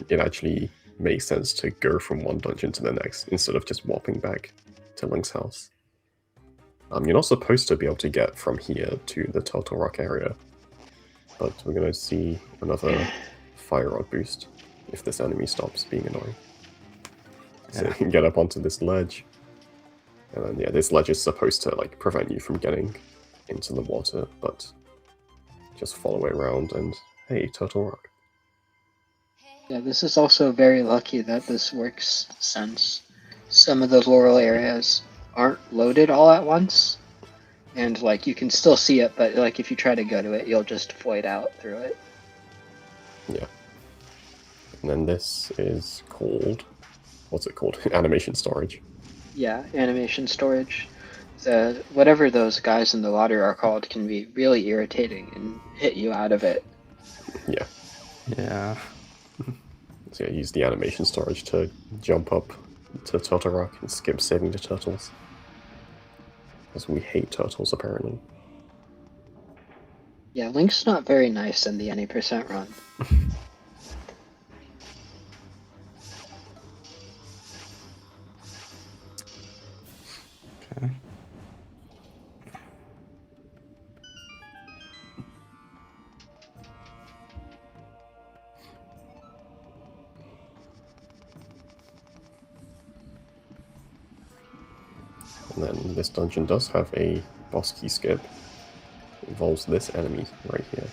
it actually makes sense to go from one dungeon to the next instead of just warping back to Link's house. You're not supposed to be able to get from here to the Turtle Rock area, but we're going to see another Fire Rod boost if this enemy stops being annoying. So you can get up onto this ledge, and then yeah, this ledge is supposed to like prevent you from getting into the water, but just follow it around and hey, Turtle Rock. Yeah, this is also very lucky that this works since some of the laurel areas aren't loaded all at once. And like you can still see it, but like if you try to go to it, you'll just void out through it. Yeah. And then this is called, what's it called? Animation storage. Yeah, animation storage. The whatever those guys in the water are called can be really irritating and hit you out of it. Yeah. yeah. So yeah, use the animation storage to jump up to Turtle Rock and skip saving the turtles. Because we hate turtles, apparently. Yeah, Link's not very nice in the any percent run. Okay. And then this dungeon does have a boss key skip. It involves this enemy right here.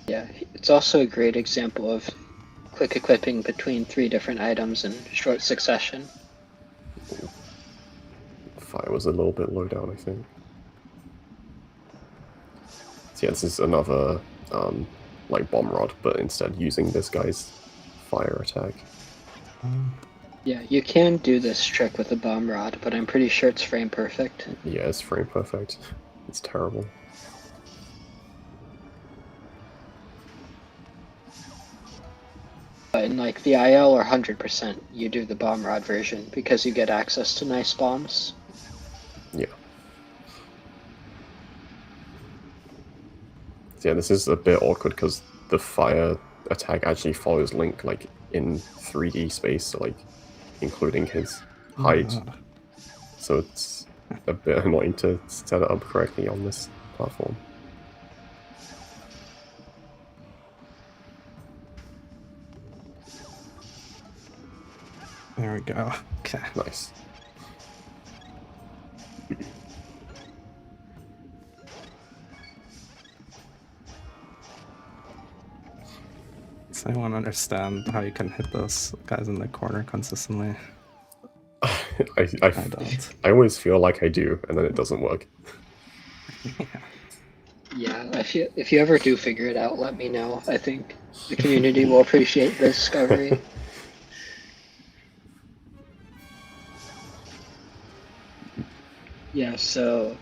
Yeah, it's also a great example of quick equipping between 3 different items in short succession. Fire was a little bit low down, I think. So yeah, this is another like bomb rod, but instead using this guy's fire attack. Yeah, you can do this trick with a bomb rod, but I'm pretty sure it's frame perfect. Yeah, it's frame perfect. It's terrible. But in like the IL or 100%, you do the bomb rod version because you get access to nice bombs. Yeah. So yeah, this is a bit awkward because the fire attack actually follows Link like in 3D space, so like including his height. So it's a bit annoying to set it up correctly on this platform. There we go. Okay. Nice. Does anyone understand how you can hit those guys in the corner consistently? I don't. I always feel like I do, and then it doesn't work. Yeah, if you ever do figure it out, let me know. I think the community will appreciate the discovery. Yeah, so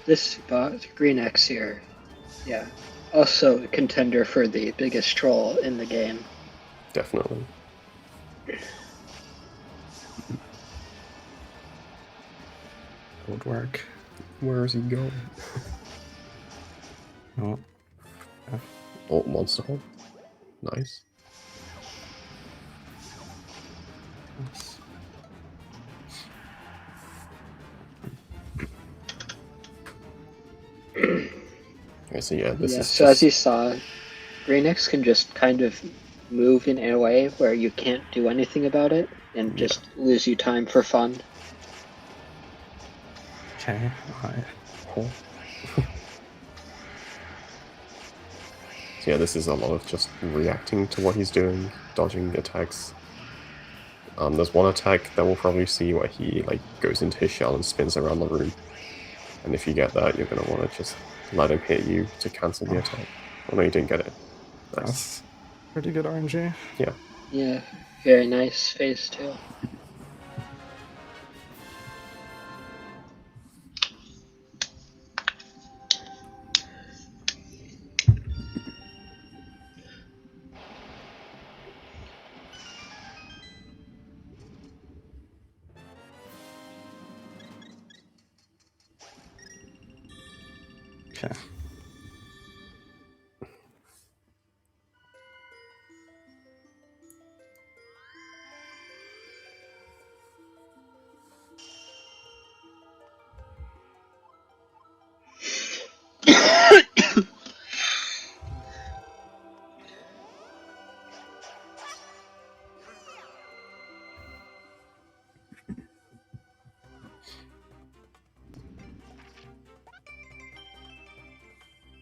this Green X here, yeah, also a contender for the biggest troll in the game. Definitely. Would work. Where is he going? Oh. Oh, monster hole. Nice. Okay, so yeah, this is so just... as you saw, Green X can just kind of move in a way where you can't do anything about it and just lose you time for fun. Okay. Alright. Oh. So yeah, this is a lot of just reacting to what he's doing, dodging attacks. There's one attack that we'll probably see where he like goes into his shell and spins around the room. And if you get that, you're going to want to just let him hit you to cancel the attack. Oh no, you didn't get it. Nice. That's pretty good RNG. Yeah. Yeah, very nice phase 2. Okay.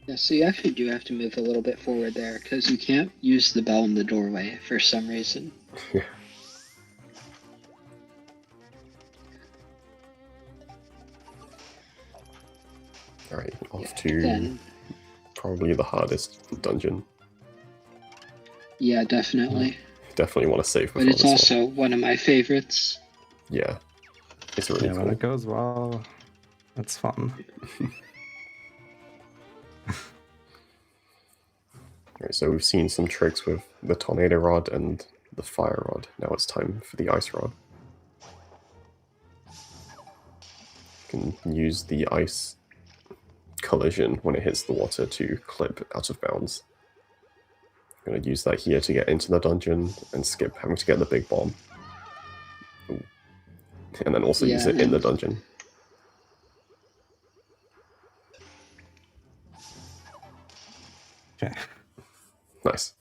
Yeah, so you actually do have to move a little bit forward there, because you can't use the bell in the doorway for some reason. Yeah. Alright, off to Then, probably the hardest dungeon. yeah, definitely. Definitely want to save before But it's this also one of my favorites. one. Yeah, it's really Yeah, cool. when it goes well, it's fun. Alright, so we've seen some tricks with the tornado rod and the fire rod. Now it's time for the ice rod. You can use the ice collision when it hits the water to clip out of bounds. I'm going to use that here to get into the dungeon and skip having to get the big bomb. Ooh. And then also use it in the dungeon. Okay. Nice.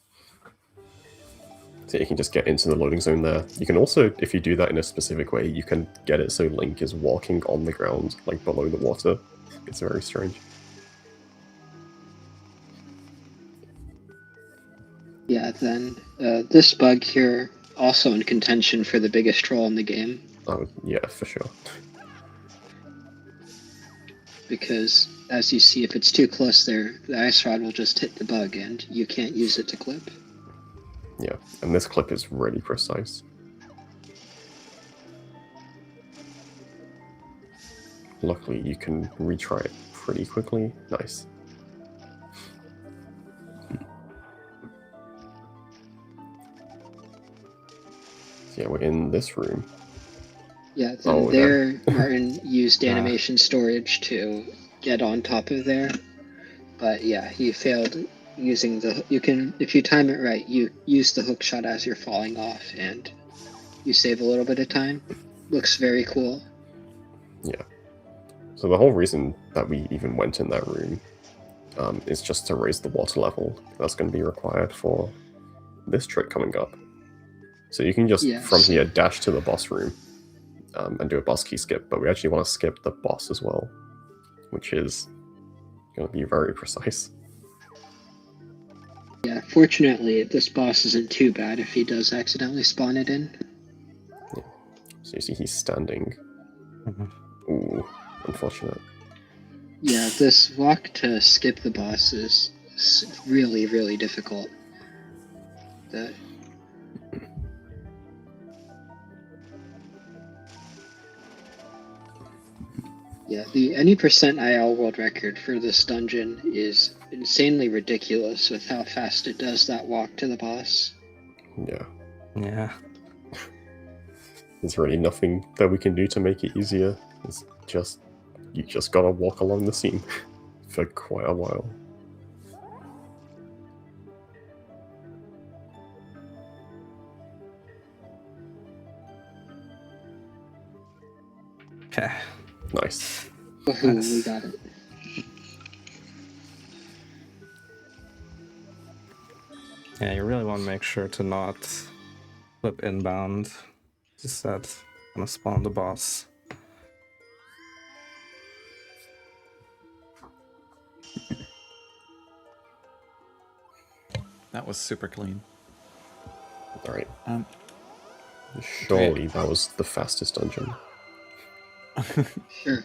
So you can just get into the loading zone there. You can also, if you do that in a specific way, you can get it so Link is walking on the ground, like below the water. It's very strange. Yeah, then this bug here, also in contention for the biggest troll in the game. Oh, yeah, for sure. Because, as you see, if it's too close there, the ice rod will just hit the bug and you can't use it to clip. Yeah, and this clip is really precise. Luckily, you can retry it pretty quickly. Nice. So yeah, we're in this room. Yeah, then there, Martin used animation storage to get on top of there. But yeah, he failed using the... You can, if you time it right, you use the hook shot as you're falling off, and you save a little bit of time. Looks very cool. Yeah. So the whole reason that we even went in that room is just to raise the water level. That's going to be required for this trick coming up. So you can just, from here, dash to the boss room and do a boss key skip, but we actually want to skip the boss as well, which is going to be very precise. Yeah, fortunately, this boss isn't too bad if he does accidentally spawn it in. Yeah. So you see he's standing. Ooh, unfortunate. Yeah, this walk to skip the boss is really, really difficult. Yeah, the any percent IL world record for this dungeon is insanely ridiculous with how fast it does that walk to the boss. Yeah. Yeah. There's really nothing that we can do to make it easier. It's just, you just gotta walk along the scene for quite a while. Okay. Nice. Woohoo, we got it. Yeah, you really want to make sure to not flip inbound. Just that gonna spawn the boss. That was super clean. Alright. Surely that was the fastest dungeon. Sure.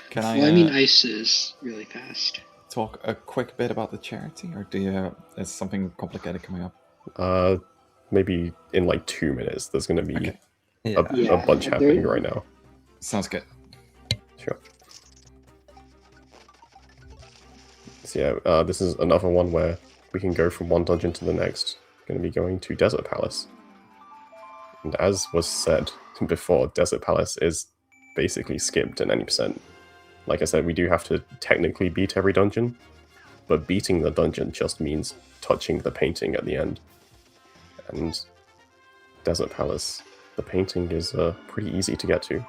Can I? Well, I mean, ice is really fast. Talk a quick bit about the charity, or do you? Is something complicated coming up? Maybe in like 2 minutes. There's going to be Yeah. a bunch happening right now. Sounds good. Sure. So yeah, this is another one where we can go from one dungeon to the next. Going to be going to Desert Palace. And as was said before, Desert Palace is basically skipped at 90%. like I said, we do have to technically beat every dungeon, but beating the dungeon just means touching the painting at the end. And Desert Palace, the painting is pretty easy to get to.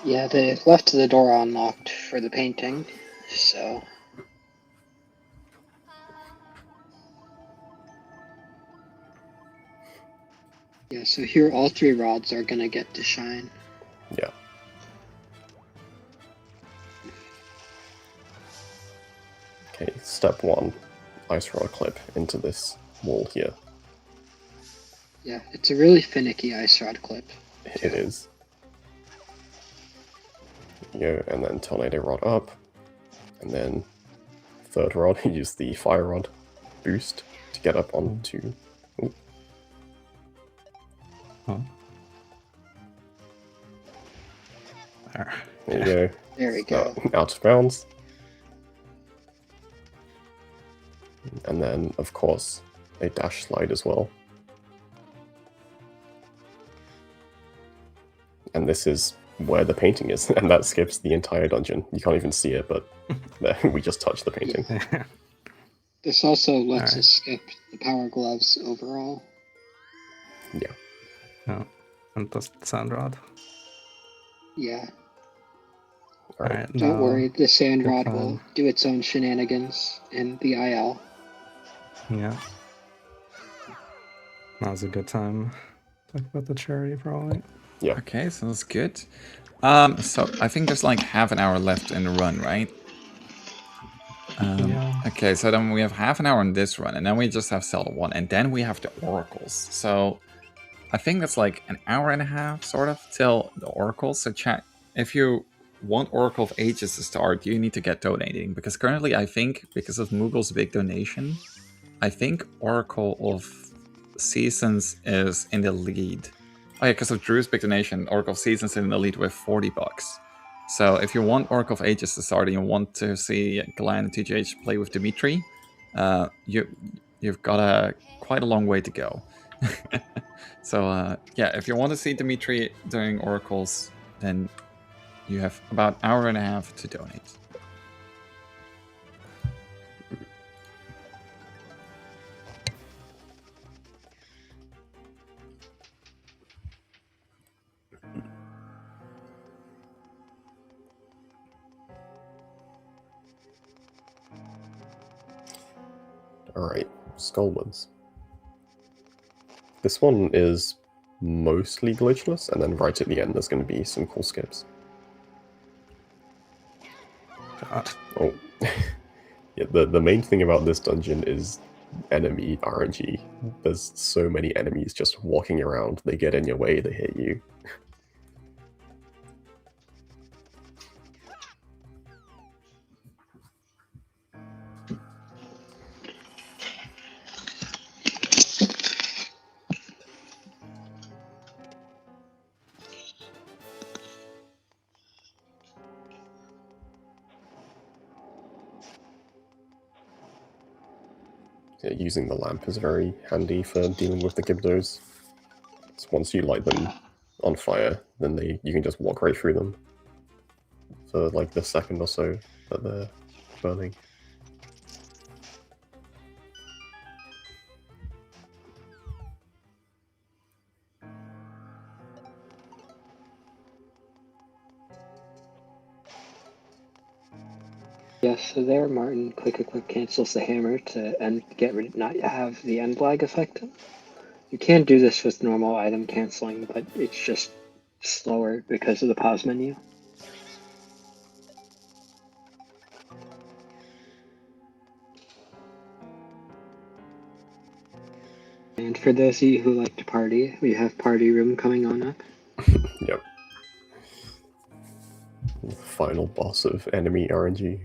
Yeah, they left the door unlocked for the painting, so... Yeah, so here all 3 rods are gonna get to shine. Yeah. Okay, step 1, ice rod clip into this wall here. Yeah, it's a really finicky ice rod clip. It is. There you go, and then tornado rod up, and then 3rd rod, use the fire rod boost to get up onto... Ooh. Oh. There. There you go. There we go. Out of bounds. And then, of course, a dash slide as well. And this is where the painting is, and that skips the entire dungeon. You can't even see it, but there, we just touched the painting. This also lets us skip the power gloves overall. Yeah. Oh, and the sand rod. Yeah. Alright, Don't now worry, the sand good rod will time. do its own shenanigans in the IL. Yeah. Now's a good time to talk about the charity, probably. Yeah. Okay, so that's good. So I think there's like half an hour left in the run, right? Yeah. Okay, so then we have half an hour on this run, and then we just have Zelda 1, and then we have the oracles. So I think that's like an hour and a half, sort of, till the oracles. So chat, if you want Oracle of Ages to start, you need to get donating. Because currently, I think, because of Moogle's big donation, I think Oracle of Seasons is in the lead. Oh yeah, because of Drew's big donation, Oracle of Seasons is in the lead with $40. So if you want Oracle of Ages to start and you want to see Glenn and TGH play with Dimitri, you've got quite a long way to go. So yeah, if you want to see Dimitri doing Oracles, then you have about an hour and a half to donate. Alright, Skullwoods. This one is mostly glitchless, and then right at the end there's going to be some cool skips. God. Oh. Yeah, the main thing about this dungeon is enemy RNG. There's so many enemies just walking around, they get in your way, they hit you. Yeah, using the lamp is very handy for dealing with the Gibdos. So once you light them on fire, then you can just walk right through them for like the second or so that they're burning. Yes, so there, Martin click cancels the hammer to not have the end lag effect. You can do this with normal item canceling, but it's just slower because of the pause menu. And for those of you who like to party, we have Party Room coming on up. Yep. The final boss of enemy RNG.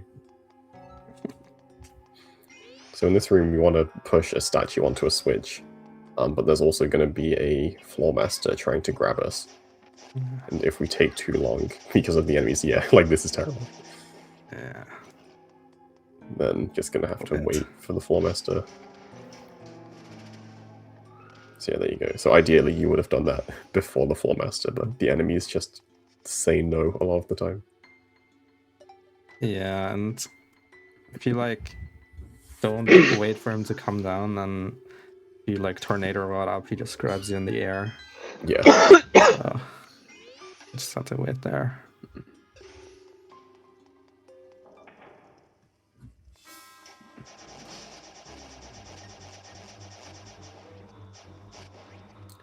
So in this room, we want to push a statue onto a switch, but there's also going to be a floor master trying to grab us. And if we take too long because of the enemies, yeah, like this is terrible. Yeah. Then just going to have to wait for the floor master. So yeah, there you go. So ideally, you would have done that before the floor master, but the enemies just say no a lot of the time. Yeah, and if you like don't wait for him to come down, then you like tornado rod up, he just grabs you in the air. Yeah. So just have to wait there.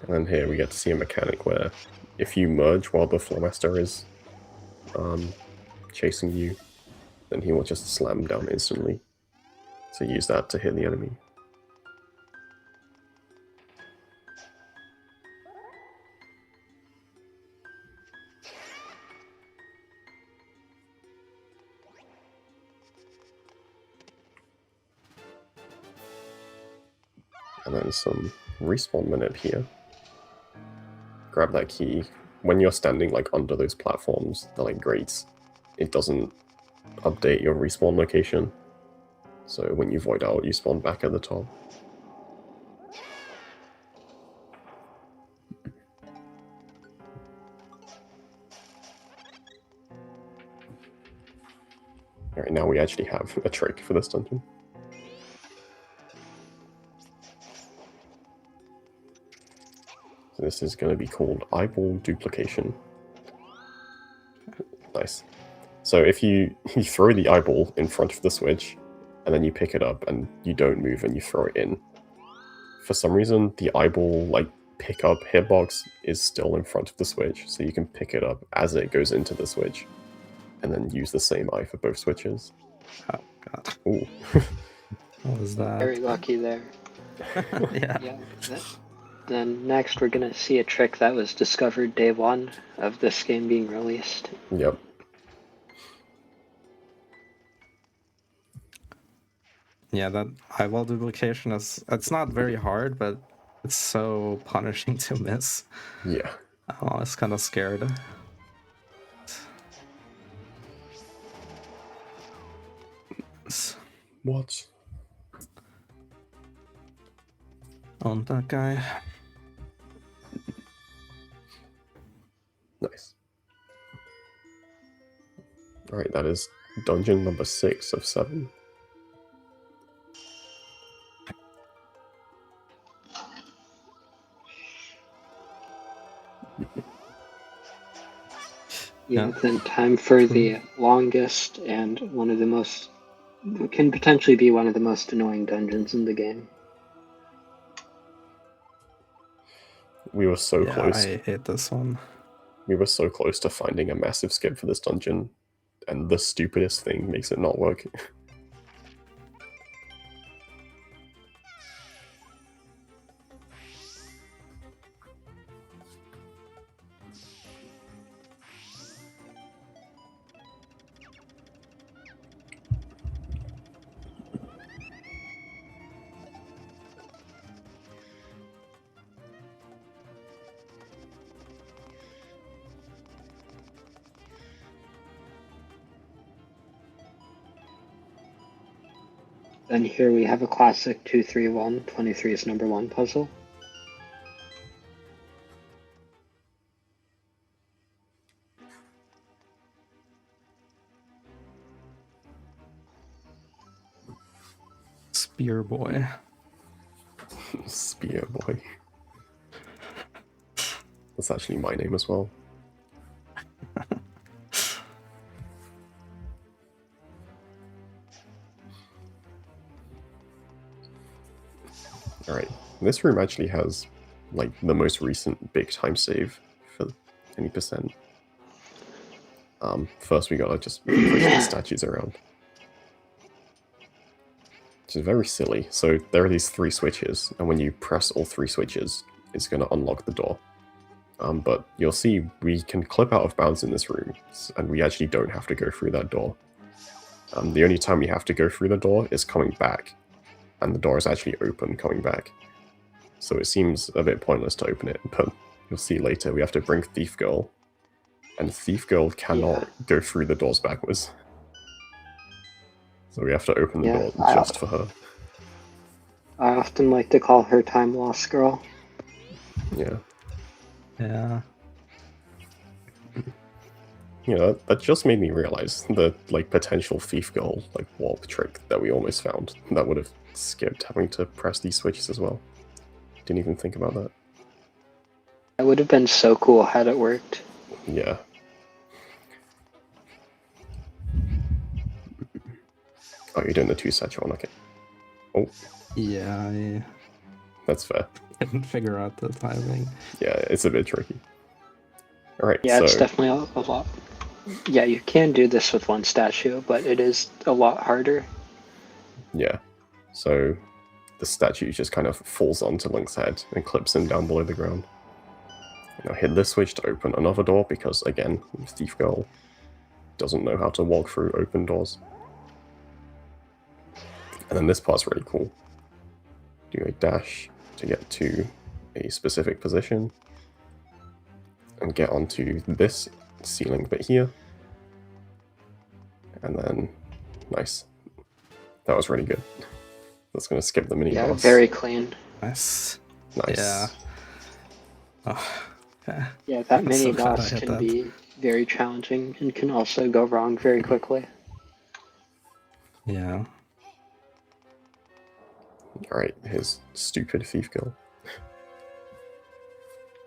And then here we get to see a mechanic where if you merge while the Flormaster is chasing you, then he will just slam down instantly. So use that to hit the enemy. And then some respawn minute here. Grab that key. When you're standing like under those platforms, the like grates, it doesn't update your respawn location. So when you void out, you spawn back at the top. Alright, now we actually have a trick for this dungeon. So this is going to be called eyeball duplication. Nice. So if you throw the eyeball in front of the switch, and then you pick it up and you don't move and you throw it in, for some reason the eyeball like pick up hitbox is still in front of the switch, so you can pick it up as it goes into the switch, and then use the same eye for both switches. Oh god. Ooh. What was that? Very lucky there. Yeah. Yeah. Then next we're gonna see a trick that was discovered day one of this game being released. Yep. Yeah, that eyeball duplication it's not very hard, but it's so punishing to miss. Yeah. I was kind of scared. What? On that guy. Nice. Alright, that is dungeon number 6 of 7. Yeah, then time for the longest and one of the most, can potentially be one of the most annoying dungeons in the game. We were so Yeah, close. I hate this one. We were so close to finding a massive skip for this dungeon, and the stupidest thing makes it not work. Then here we have a classic 2-3-1, 23 is number 1 puzzle. Spear boy. Spear boy. That's actually my name as well. Alright, this room actually has like the most recent big time save for any percent. First we gotta just push the statues around. Which is very silly. So there are these 3 switches, and when you press all 3 switches, it's gonna unlock the door. But you'll see we can clip out of bounds in this room, and we actually don't have to go through that door. The only time we have to go through the door is coming back, and the door is actually open coming back. So it seems a bit pointless to open it, but you'll see later we have to bring Thief Girl, and Thief Girl cannot go through the doors backwards. So we have to open the door just for her. I often like to call her Time Lost Girl. Yeah. Yeah. You know, that just made me realize the like potential thief goal like warp trick that we almost found. That would have skipped having to press these switches as well. Didn't even think about that. That would have been so cool had it worked. Yeah. Oh, you're doing the 2 satchel one, okay. Oh, Yeah, I that's fair. couldn't figure out the timing. Yeah, it's a bit tricky. Alright, Yeah, so it's definitely a lot. Yeah, you can do this with one statue, but it is a lot harder. yeah. So the statue just kind of falls onto Link's head and clips him down below the ground. Now hit this switch to open another door because, again, Thief Girl doesn't know how to walk through open doors. And then this part's really cool. Do a dash to get to a specific position and get onto this ceiling bit here. And then, nice. That was really good. That's going to skip the mini Yeah, boss. very clean. Nice. Nice. Yeah. Oh, okay. Yeah, that I'm mini so glad I boss hit can that. be very challenging and can also go wrong very quickly. Yeah. Alright, his stupid thief girl.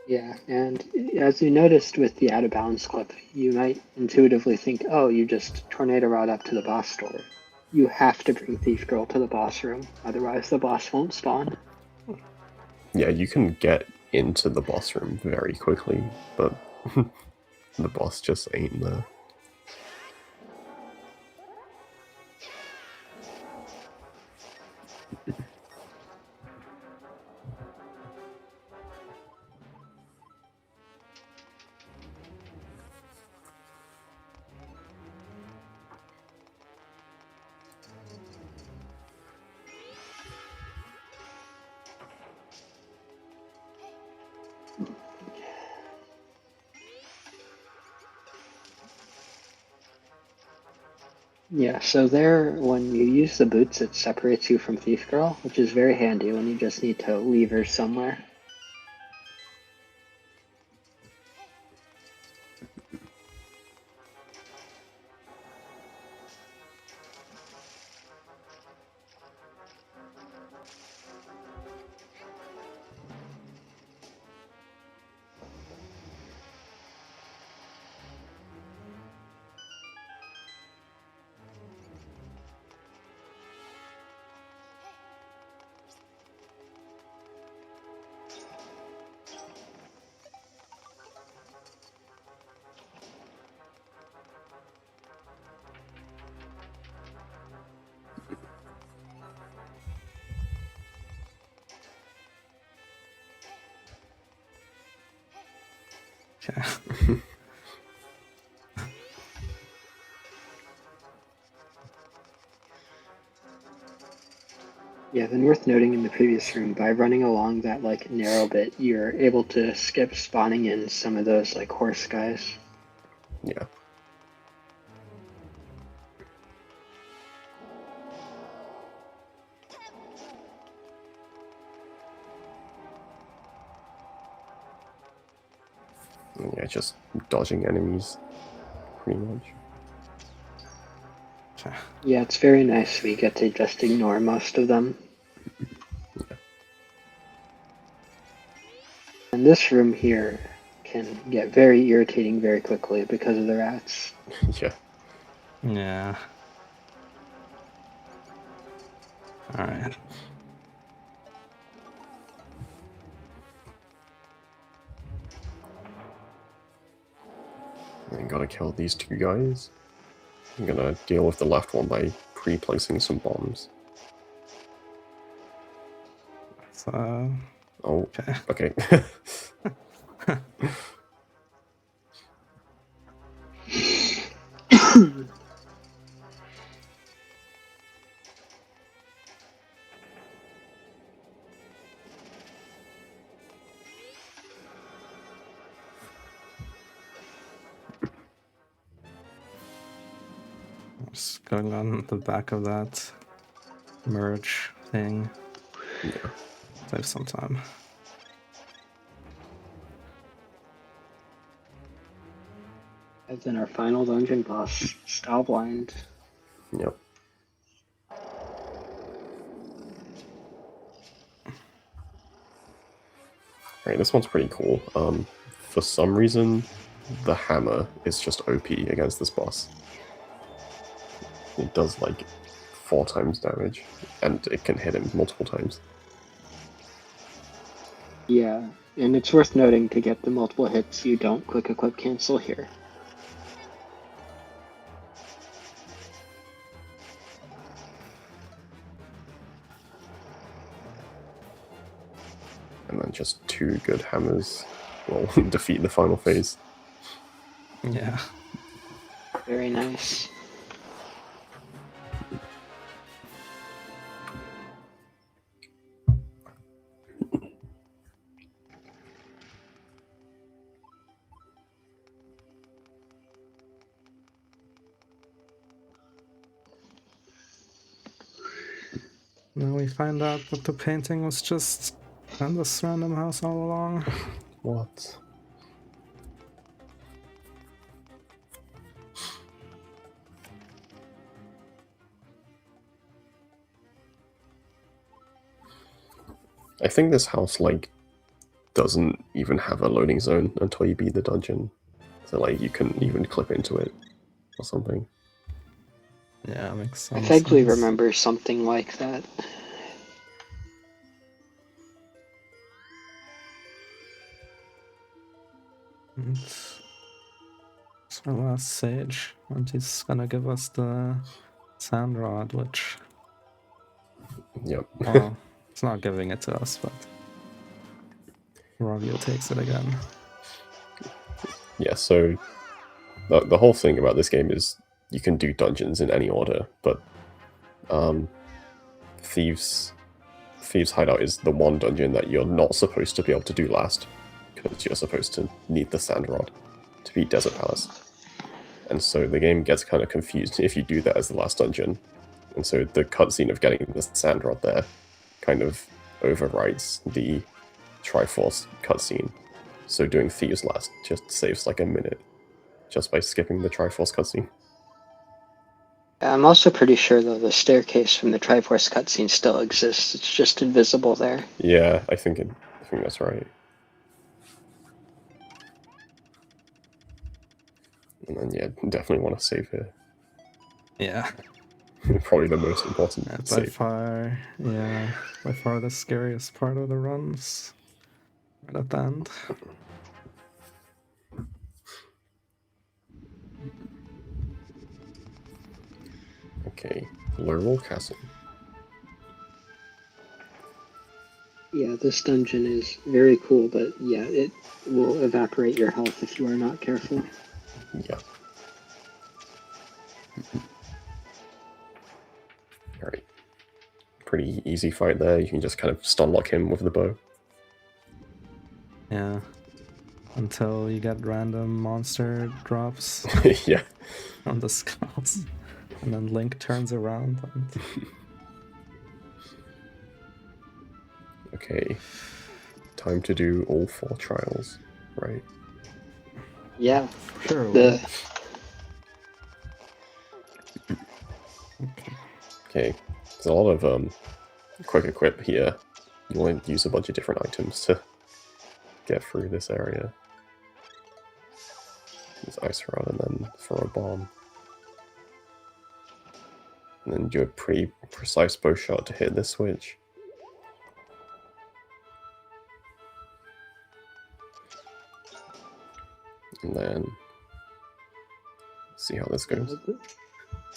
Yeah, and as you noticed with the out of bounds clip, you might intuitively think, oh, you just tornado rod up to the boss door. You have to bring Thief Girl to the boss room, otherwise the boss won't spawn. Yeah, you can get into the boss room very quickly, but the boss just ain't there. Yeah, so there, when you use the boots, it separates you from Thief Girl, which is very handy when you just need to leave her somewhere. Okay. Yeah, then worth noting in the previous room, by running along that like narrow bit, you're able to skip spawning in some of those like horse guys. Yeah. Yeah, just dodging enemies, pretty much. Okay. Yeah, it's very nice. We get to just ignore most of them. Yeah. And this room here can get very irritating very quickly because of the rats. Yeah. Yeah. Alright. I gotta kill these 2 guys. I'm gonna deal with the left one by pre-placing some bombs. So, Oh, okay. okay. Just going on the back of that merge thing. Yeah. Save some time. And then our final dungeon boss, Stylblind. Yep. Alright, this one's pretty cool. For some reason, the hammer is just OP against this boss. It does like 4 times damage, and it can hit him multiple times. Yeah, and it's worth noting to get the multiple hits, you don't click equip cancel here. And then just 2 good hammers will defeat the final phase. Yeah. Very nice. Now we find out that the painting was just in this random house all along. What? I think this house, like, doesn't even have a loading zone until you beat the dungeon. So, like, you can even clip into it or something. Yeah, makes I sense. vaguely remember something like that. It's our last sage, and he's gonna give us the sand rod, which, Yep. well, it's not giving it to us, but Ravio takes it again. Yeah, so the whole thing about this game is you can do dungeons in any order, but Thieves Hideout is the one dungeon that you're not supposed to be able to do last, because you're supposed to need the sand rod to beat Desert Palace. And so the game gets kind of confused if you do that as the last dungeon. And so the cutscene of getting the sand rod there kind of overrides the Triforce cutscene. So doing Thieves last just saves like a minute just by skipping the Triforce cutscene. I'm also pretty sure, though, the staircase from the Triforce cutscene still exists. It's just invisible there. Yeah, I think that's right. And then yeah, definitely want to save here. Yeah. Probably the most important By save. far the scariest part of the runs. Right at the end. Okay, Lurwell Castle. Yeah, this dungeon is very cool, but yeah, it will evaporate your health if you are not careful. Yeah. Alright. Pretty easy fight there. You can just kind of stun lock him with the bow. Yeah. Until you get random monster drops Yeah. on the skulls. And then Link turns around and... Okay. Time to do all 4 trials, right? Yeah, Sure. Okay. There's a lot of quick equip here. You want to use a bunch of different items to get through this area. Use ice rod and then throw a bomb. And then do a pretty precise bow shot to hit this switch. And then see how this goes.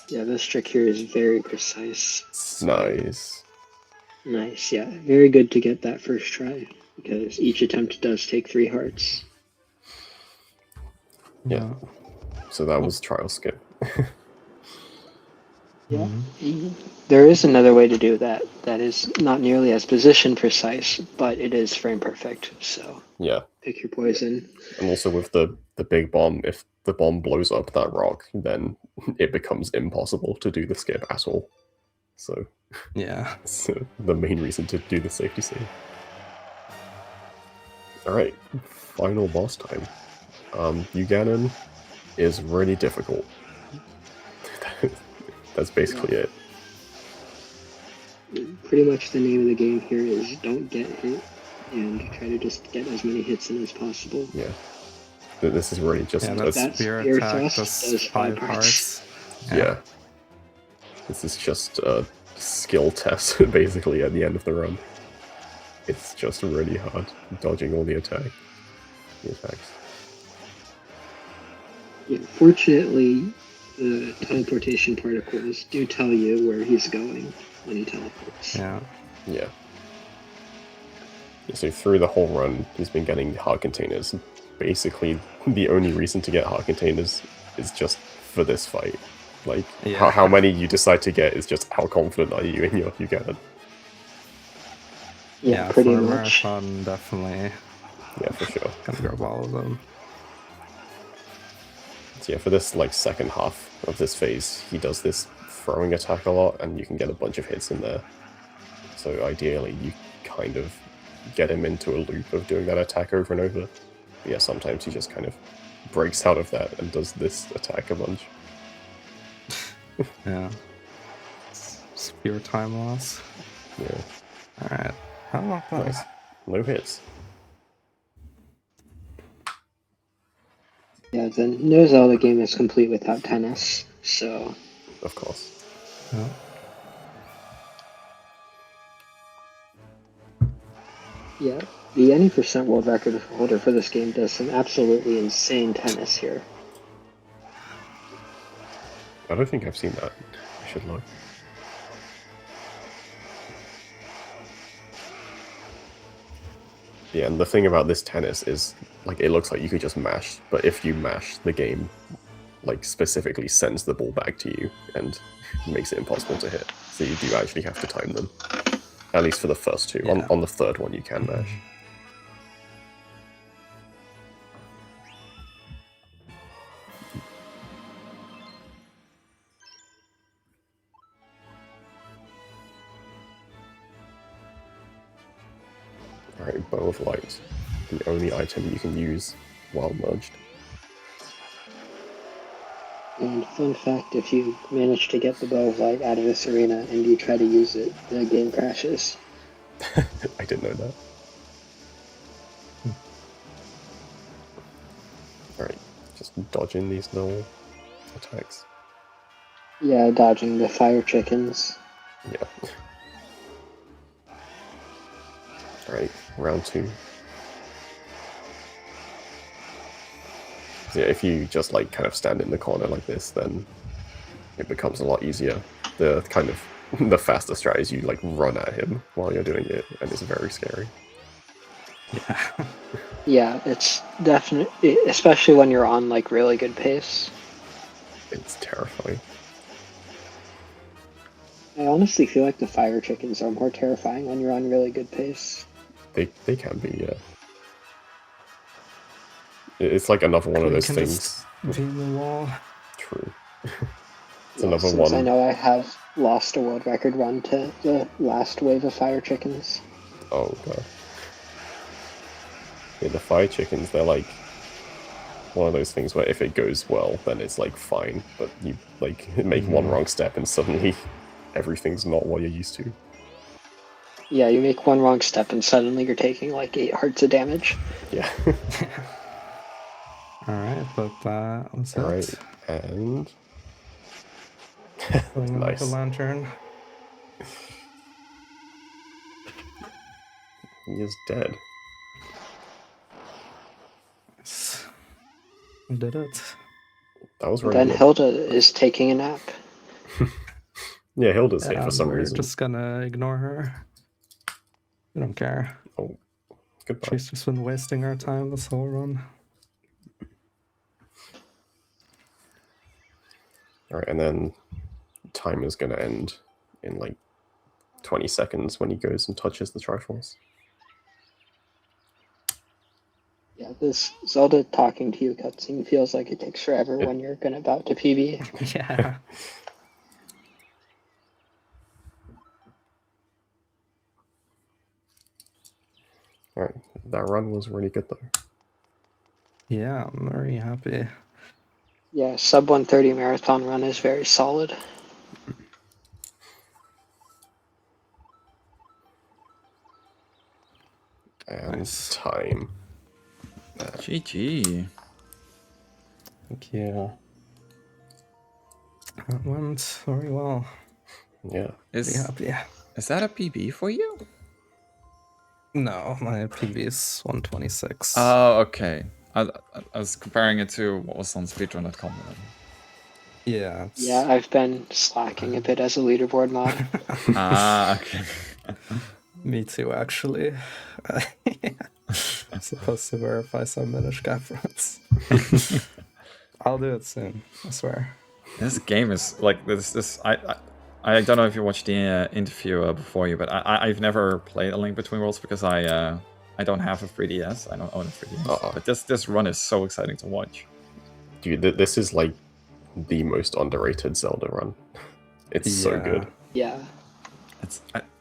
Yeah, this trick here is very precise. Nice. Nice, yeah. Very good to get that first try, because each attempt does take 3 hearts. Yeah. So that was trial skip. Yeah. There is another way to do that. That is not nearly as position precise, but it is frame perfect. So Yeah. pick your poison. And also with the big bomb, if the bomb blows up that rock, then it becomes impossible to do the skip at all. So Yeah. that's the main reason to do the safety save. Alright, final boss time. Uganon, is really difficult. That's basically it. Pretty much the name of the game here is don't get hit and try to just get as many hits in as possible. Yeah. This is really just... Yeah, a- that spear spear attack thrust does does 5 5 hearts. hearts. Yeah. This is just a skill test, basically, at the end of the run. It's just really hard, dodging all the attacks. Yeah, fortunately, the teleportation particles do tell you where he's going when he teleports. Yeah. Yeah. So through the whole run, he's been getting heart containers. Basically, the only reason to get heart containers is just for this fight. Like, Yeah. how many you decide to get is just how confident are you in you get it. Yeah, pretty for a much. marathon, definitely Yeah, for sure. gonna grab all of them. So yeah, for this like second half of this phase, he does this throwing attack a lot, and you can get a bunch of hits in there. So ideally, you kind of get him into a loop of doing that attack over and over. But yeah, sometimes he just kind of breaks out of that and does this attack a bunch. Yeah. Spear time loss. Yeah, Alright. How about that? nice. No hits. Yeah, the no Zelda game is complete without tennis, so Of course. Yeah. yeah. The any percent world record holder for this game does some absolutely insane tennis here. I don't think I've seen that. I should look. Yeah, and the thing about this tennis is, like, it looks like you could just mash, but if you mash, the game, like, specifically sends the ball back to you and makes it impossible to hit. So you do actually have to time them. At least for the first two. Yeah. On the third one, you can mash. Alright, Bow of Light. The only item you can use while merged. And fun fact, if you manage to get the Bow of Light out of this arena and you try to use it, the game crashes. I didn't know that. Alright, just dodging these little attacks. Yeah, dodging the fire chickens. Yeah. Alright, round 2. So yeah, if you just like kind of stand in the corner like this, then it becomes a lot easier. The kind of the faster strat is you like run at him while you're doing it, and it's very scary. Yeah. Yeah, it's definitely, especially when you're on like really good pace. It's terrifying. I honestly feel like the fire chickens are more terrifying when you're on really good pace. They can be, yeah. It's like another one of You those can things. just beam the wall. True. It's Yeah, another since one. I know I have lost a world record run to the last wave of fire chickens. Oh god. Yeah, the fire chickens, they're like one of those things where if it goes well, then it's like fine, but you like make one wrong step and suddenly everything's not what you're used to. Yeah, you make one wrong step and suddenly you're taking like 8 hearts of damage. Yeah. Alright, but that was it. Alright, and Filling him nice. with a lantern. He is dead. Yes. We did it. That was really Then good. Hilda is taking a nap. Yeah, Hilda's here for some we're reason. just gonna ignore her. We don't care. Oh, goodbye. She's just been wasting our time this whole run. Alright, and then time is going to end in like 20 seconds when he goes and touches the Triforce. Yeah, this Zelda talking to you cutscene feels like it takes forever when you're about to PB. Yeah. Alright, that run was really good though. Yeah, I'm very happy. Yeah, sub 130 marathon run is very solid. And Nice. time. GG. Thank you. That went very well. Yeah. Pretty Is happy. is that a PB for you? No, my PB is 126. Oh, okay. I was comparing it to what was on speedrun.com. Yeah. Yeah, I've been slacking a bit as a leaderboard mod. Ah, okay. Me too, actually. I'm supposed to verify some Minish gap runs. I'll do it soon, I swear. This game is like this. I don't know if you watched the interview before you, but I've never played A Link Between Worlds because I don't have a 3DS. I don't own a 3DS. But this run is so exciting to watch. Dude, this is like the most underrated Zelda run. It's so good. Yeah.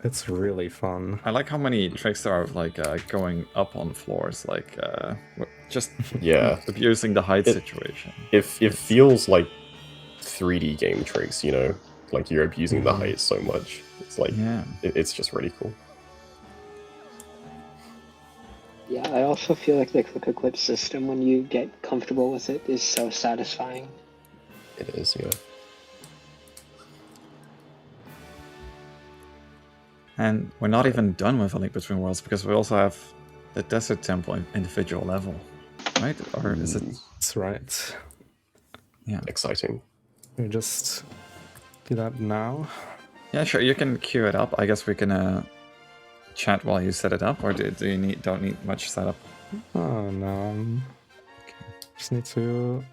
It's really fun. I like how many tricks there are of like going up on floors, like just Yeah. abusing the height situation. It feels like 3D game tricks, you know? Like you're abusing the height so much. It's like, Yeah. it's just really cool. Yeah, I also feel like the click equip system, when you get comfortable with it, is so satisfying. It is, yeah. And we're not even done with A Link Between Worlds because we also have the Desert Temple individual level, right? Or is it? That's right. Yeah. Exciting. We just do that now. Yeah, sure. You can queue it up. I guess we can chat while you set it up, or do you don't need much setup? Oh no. Just need to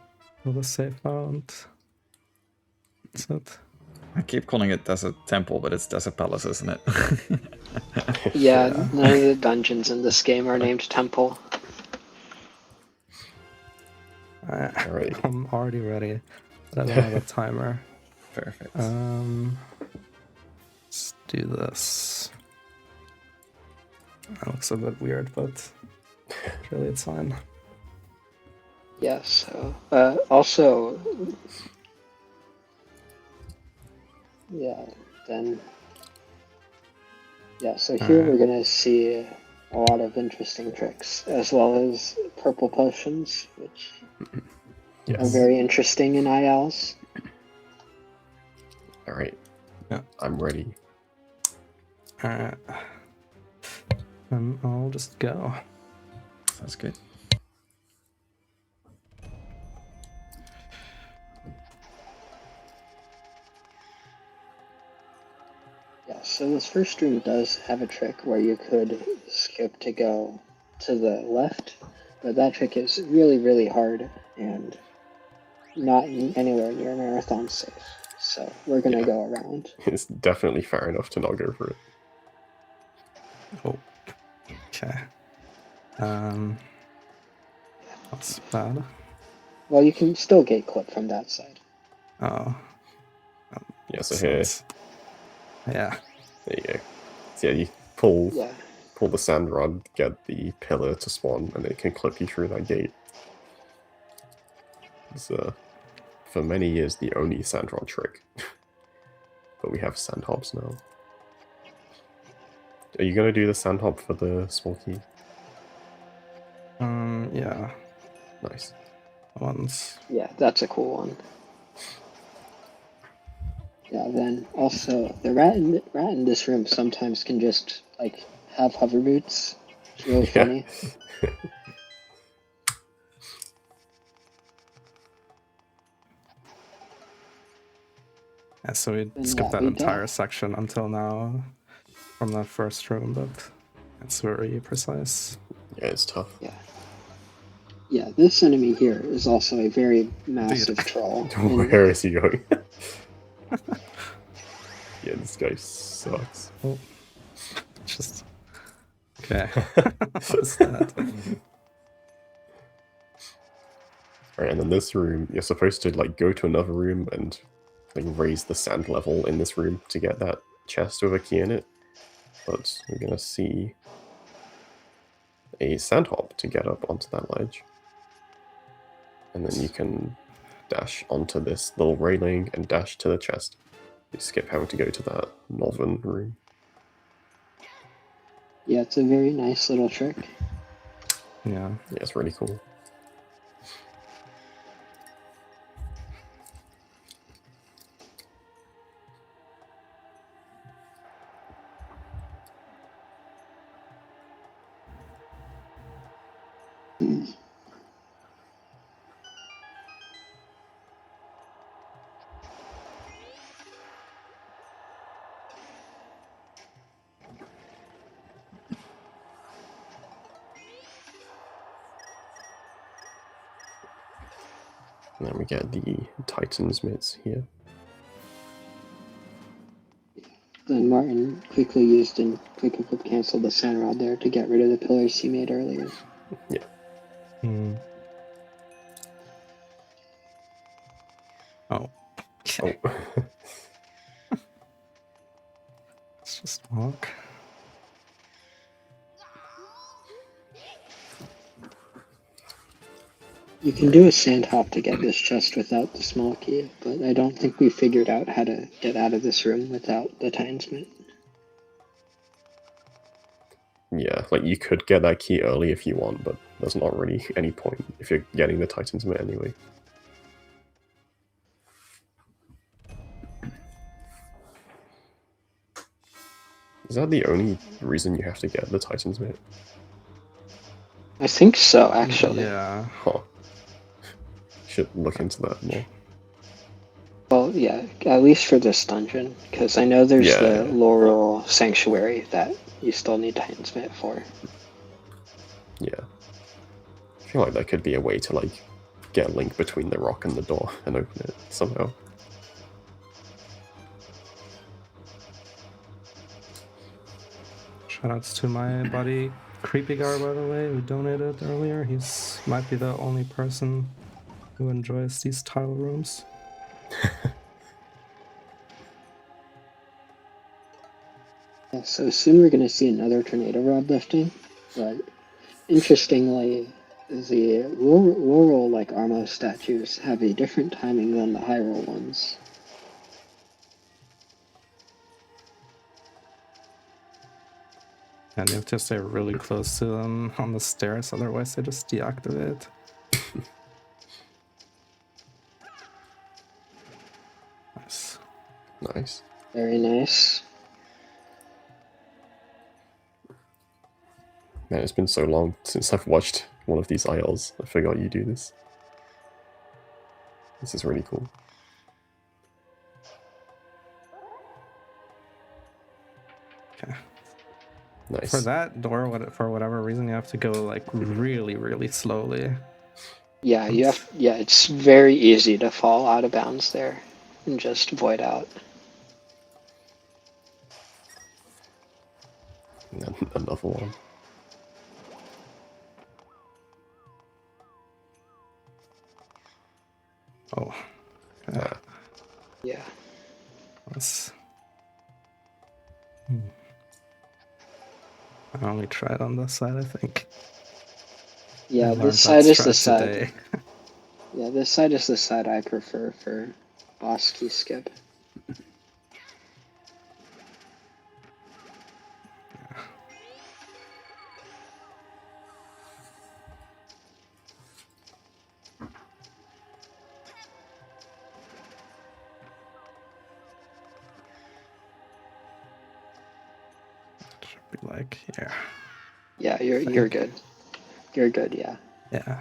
build a safe mode. That's it. I keep calling it Desert Temple, but it's Desert Palace, isn't it? Yeah, none of the dungeons in this game are named Temple. Alright. I'm already ready, but I don't have a timer. Perfect. Let's do this. That looks a bit weird, but really it's fine. Yeah, so also, yeah, then, yeah, so here we're gonna see a lot of interesting tricks, as well as purple potions, which are very interesting in ILs. Alright. Yeah. I'm ready. Alright. Then I'll just go. Sounds good. Yeah, so this first room does have a trick where you could skip to go to the left, but that trick is really, really hard and not anywhere near marathon safe. So we're gonna go around. It's definitely fair enough to not go for it. Oh. Okay. That's bad. Well, you can still gate clip from that side. Oh. Yeah, so here. Yeah. There you go. So yeah, you pull Yeah. the sand rod, get the pillar to spawn, and it can clip you through that gate. It's for many years the only sand rod trick. But we have sand hops now. Are you gonna do the sand hop for the small key? Yeah. Nice. Once. Yeah, that's a cool one. Yeah, then also the rat in this room sometimes can just like have hover boots. It's really funny. Yeah, so we And skipped yeah, that we entire section until now from that first room, but it's very precise. Yeah, it's tough. Yeah. Yeah, this enemy here is also a very massive troll. Where is he going? Yeah, this guy sucks. Oh. Just... Okay. What's that? Alright, and in this room, you're supposed to like go to another room and like raise the sand level in this room to get that chest with a key in it. But we're gonna see a sand hop to get up onto that ledge. And then you can dash onto this little railing and dash to the chest. You skip having to go to that northern room. Yeah, it's a very nice little trick. Yeah. Yeah, it's really cool. And then we get the Titan's mitts here. Then Martin quickly used and quickly canceled the sand rod there to get rid of the pillars he made earlier. Yeah. Hmm. Oh. Okay. Oh. Let's just walk. You can do a sand hop to get this chest without the small key, but I don't think we figured out how to get out of this room without the Titan's Mitt. Yeah, like you could get that key early if you want, but there's not really any point if you're getting the Titan's Mitt anyway. Is that the only reason you have to get the Titan's Mitt? I think so, actually. Yeah. Huh. Should look into that more. Well, yeah, at least for this dungeon, because I know there's Yeah, the yeah. Laurel Sanctuary that you still need Titan's Mitt for. Yeah. I feel like that could be a way to like get a link between the rock and the door and open it somehow. Shoutouts to my buddy Creepy Gar, by the way, who donated earlier. He's might be the only person who enjoys these tile rooms. Yeah, so soon we're going to see another tornado rod lifting, but interestingly, the Laurel like Armo statues have a different timing than the Hyrule ones. And you have to stay really close to them on the stairs, otherwise they just deactivate. Nice. Nice. Very nice. Man, it's been so long since I've watched one of these ILs. I forgot you do this. This is really cool. Okay. Nice. For that door, for whatever reason, you have to go like really, really slowly. Yeah, you have. Yeah, it's very easy to fall out of bounds there and just void out. Another one. Oh. Okay. Yeah. Let's... I only tried on this side, I think. Yeah, I learned this side that is the strat side. today. Yeah, this side is the side I prefer for boss key skip. Should be like here. Yeah, you're good. You're good, yeah. Yeah.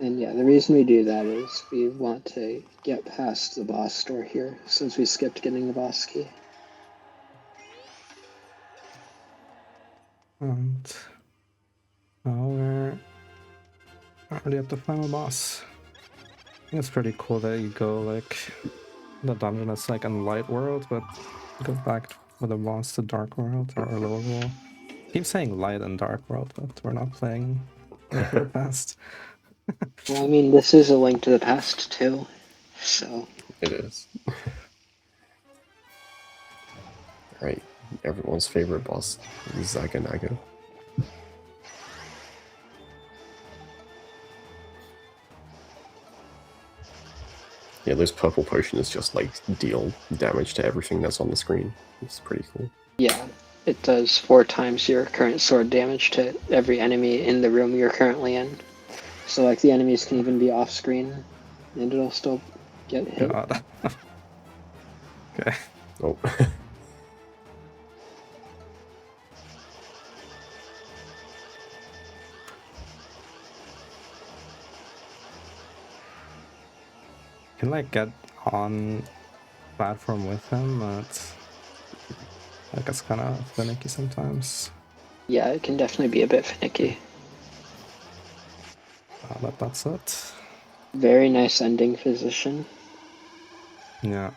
And yeah, the reason we do that is we want to get past the boss door here, since we skipped getting the boss key. And now we're already at the final boss. I think it's pretty cool that you go like the dungeon is like in light world, but you go back with the boss to dark world or lower world. Keep saying light and dark world, but we're not playing Link to the Past. Well, I mean, this is a Link to the Past too, so... It is. Right, everyone's favorite boss, Zaganago. Yeah, those purple potions just like deal damage to everything that's on the screen. It's pretty cool. Yeah, it does 4 times your current sword damage to every enemy in the room you're currently in. So like the enemies can even be off screen and it'll still get hit. God. Okay. Oh. Can like get on platform with him, but like it's kind of finicky sometimes. Yeah, it can definitely be a bit finicky. But that's it. Very nice ending position. Yeah.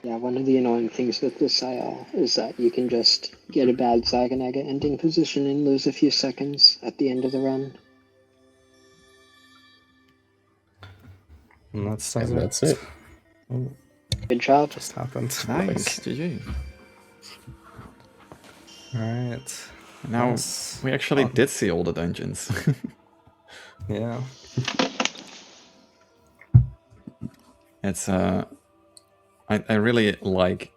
Yeah, one of the annoying things with this IL is that you can just get a bad Zaganaga ending position and lose a few seconds at the end of the run. And that's it. Oh, Good job. just happened. Nice, GG. Alright. Now Nice. we actually Oh. did see all the dungeons. Yeah. It's I really like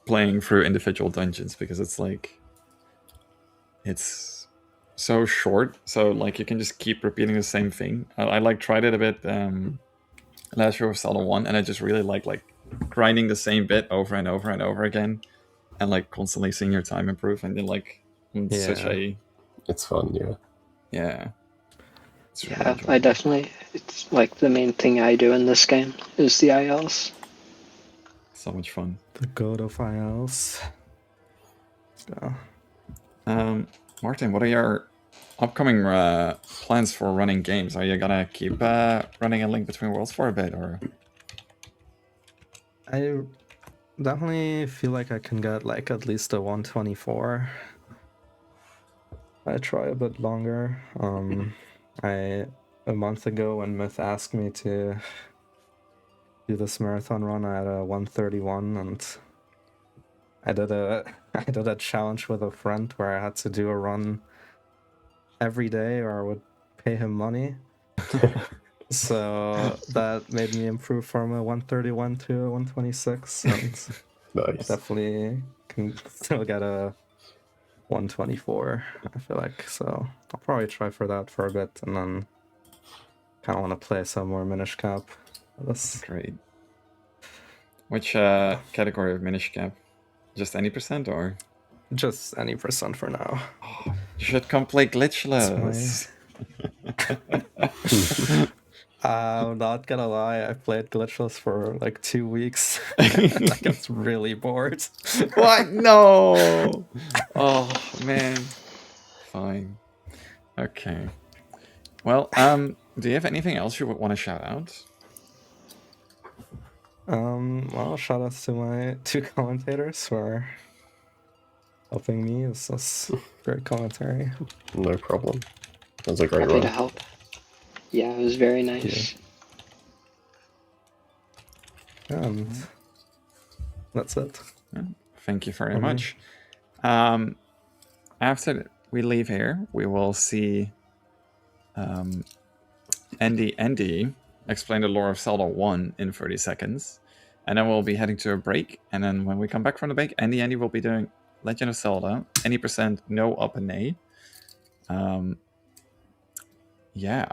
playing through individual dungeons because it's like it's so short, so like you can just keep repeating the same thing. I like tried it a bit last year with Zelda 1, and I just really like grinding the same bit over and over and over again, and like constantly seeing your time improve, and then like it's such a It's fun, yeah. yeah. It's really Yeah, enjoyable. I definitely, it's like the main thing I do in this game is the ILs. So much fun. The goat of ILs. Let's go. Martin, what are your upcoming plans for running games? Are you gonna keep running A Link Between Worlds for a bit, or? I definitely feel like I can get like at least a 124. I try a bit longer. A month ago when Myth asked me to do this marathon run, I had a 131, and I did a challenge with a friend where I had to do a run every day or I would pay him money. So that made me improve from a 131 to a 126, and Nice. definitely can still get a 124, I feel like. So I'll probably try for that for a bit, and then kind of want to play some more Minish Cap. That's Great. Which category of Minish Cap? Just any percent, or? just any percent for now. Oh, you should come play Glitchless. I'm not gonna lie, I played Glitchless for like 2 weeks. Like, I was really bored. What? No! Oh, man. Fine. Okay. Well, do you have anything else you would want to shout out? Well, shout outs to my 2 commentators for helping me. This was great commentary. No problem. That was a great Happy to run. help. Yeah, it was very nice. And that's it. Yeah, thank you very Okay. much. After we leave here, we will see Andy explain the lore of Zelda 1 in 30 seconds. And then we'll be heading to a break. And then when we come back from the break, Andy will be doing Legend of Zelda, any percent, no up and nay. Yeah,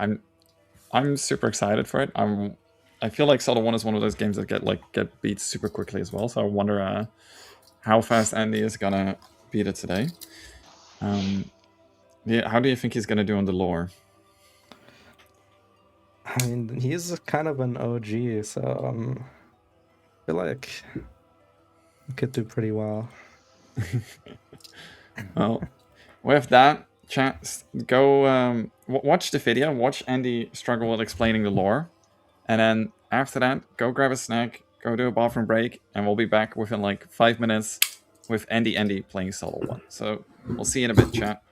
I'm super excited for it. I feel like Zelda 1 is one of those games that get beat super quickly as well. So I wonder how fast Andy is gonna beat it today. Yeah, how do you think he's gonna do on the lore? I mean, he's kind of an OG, so I feel like he could do pretty well. Well, with that, chat, go watch the video, watch Andy struggle with explaining the lore, and then after that, go grab a snack, go do a bathroom break, and we'll be back within like 5 minutes with Andy playing Zelda 1. So we'll see you in a bit, chat.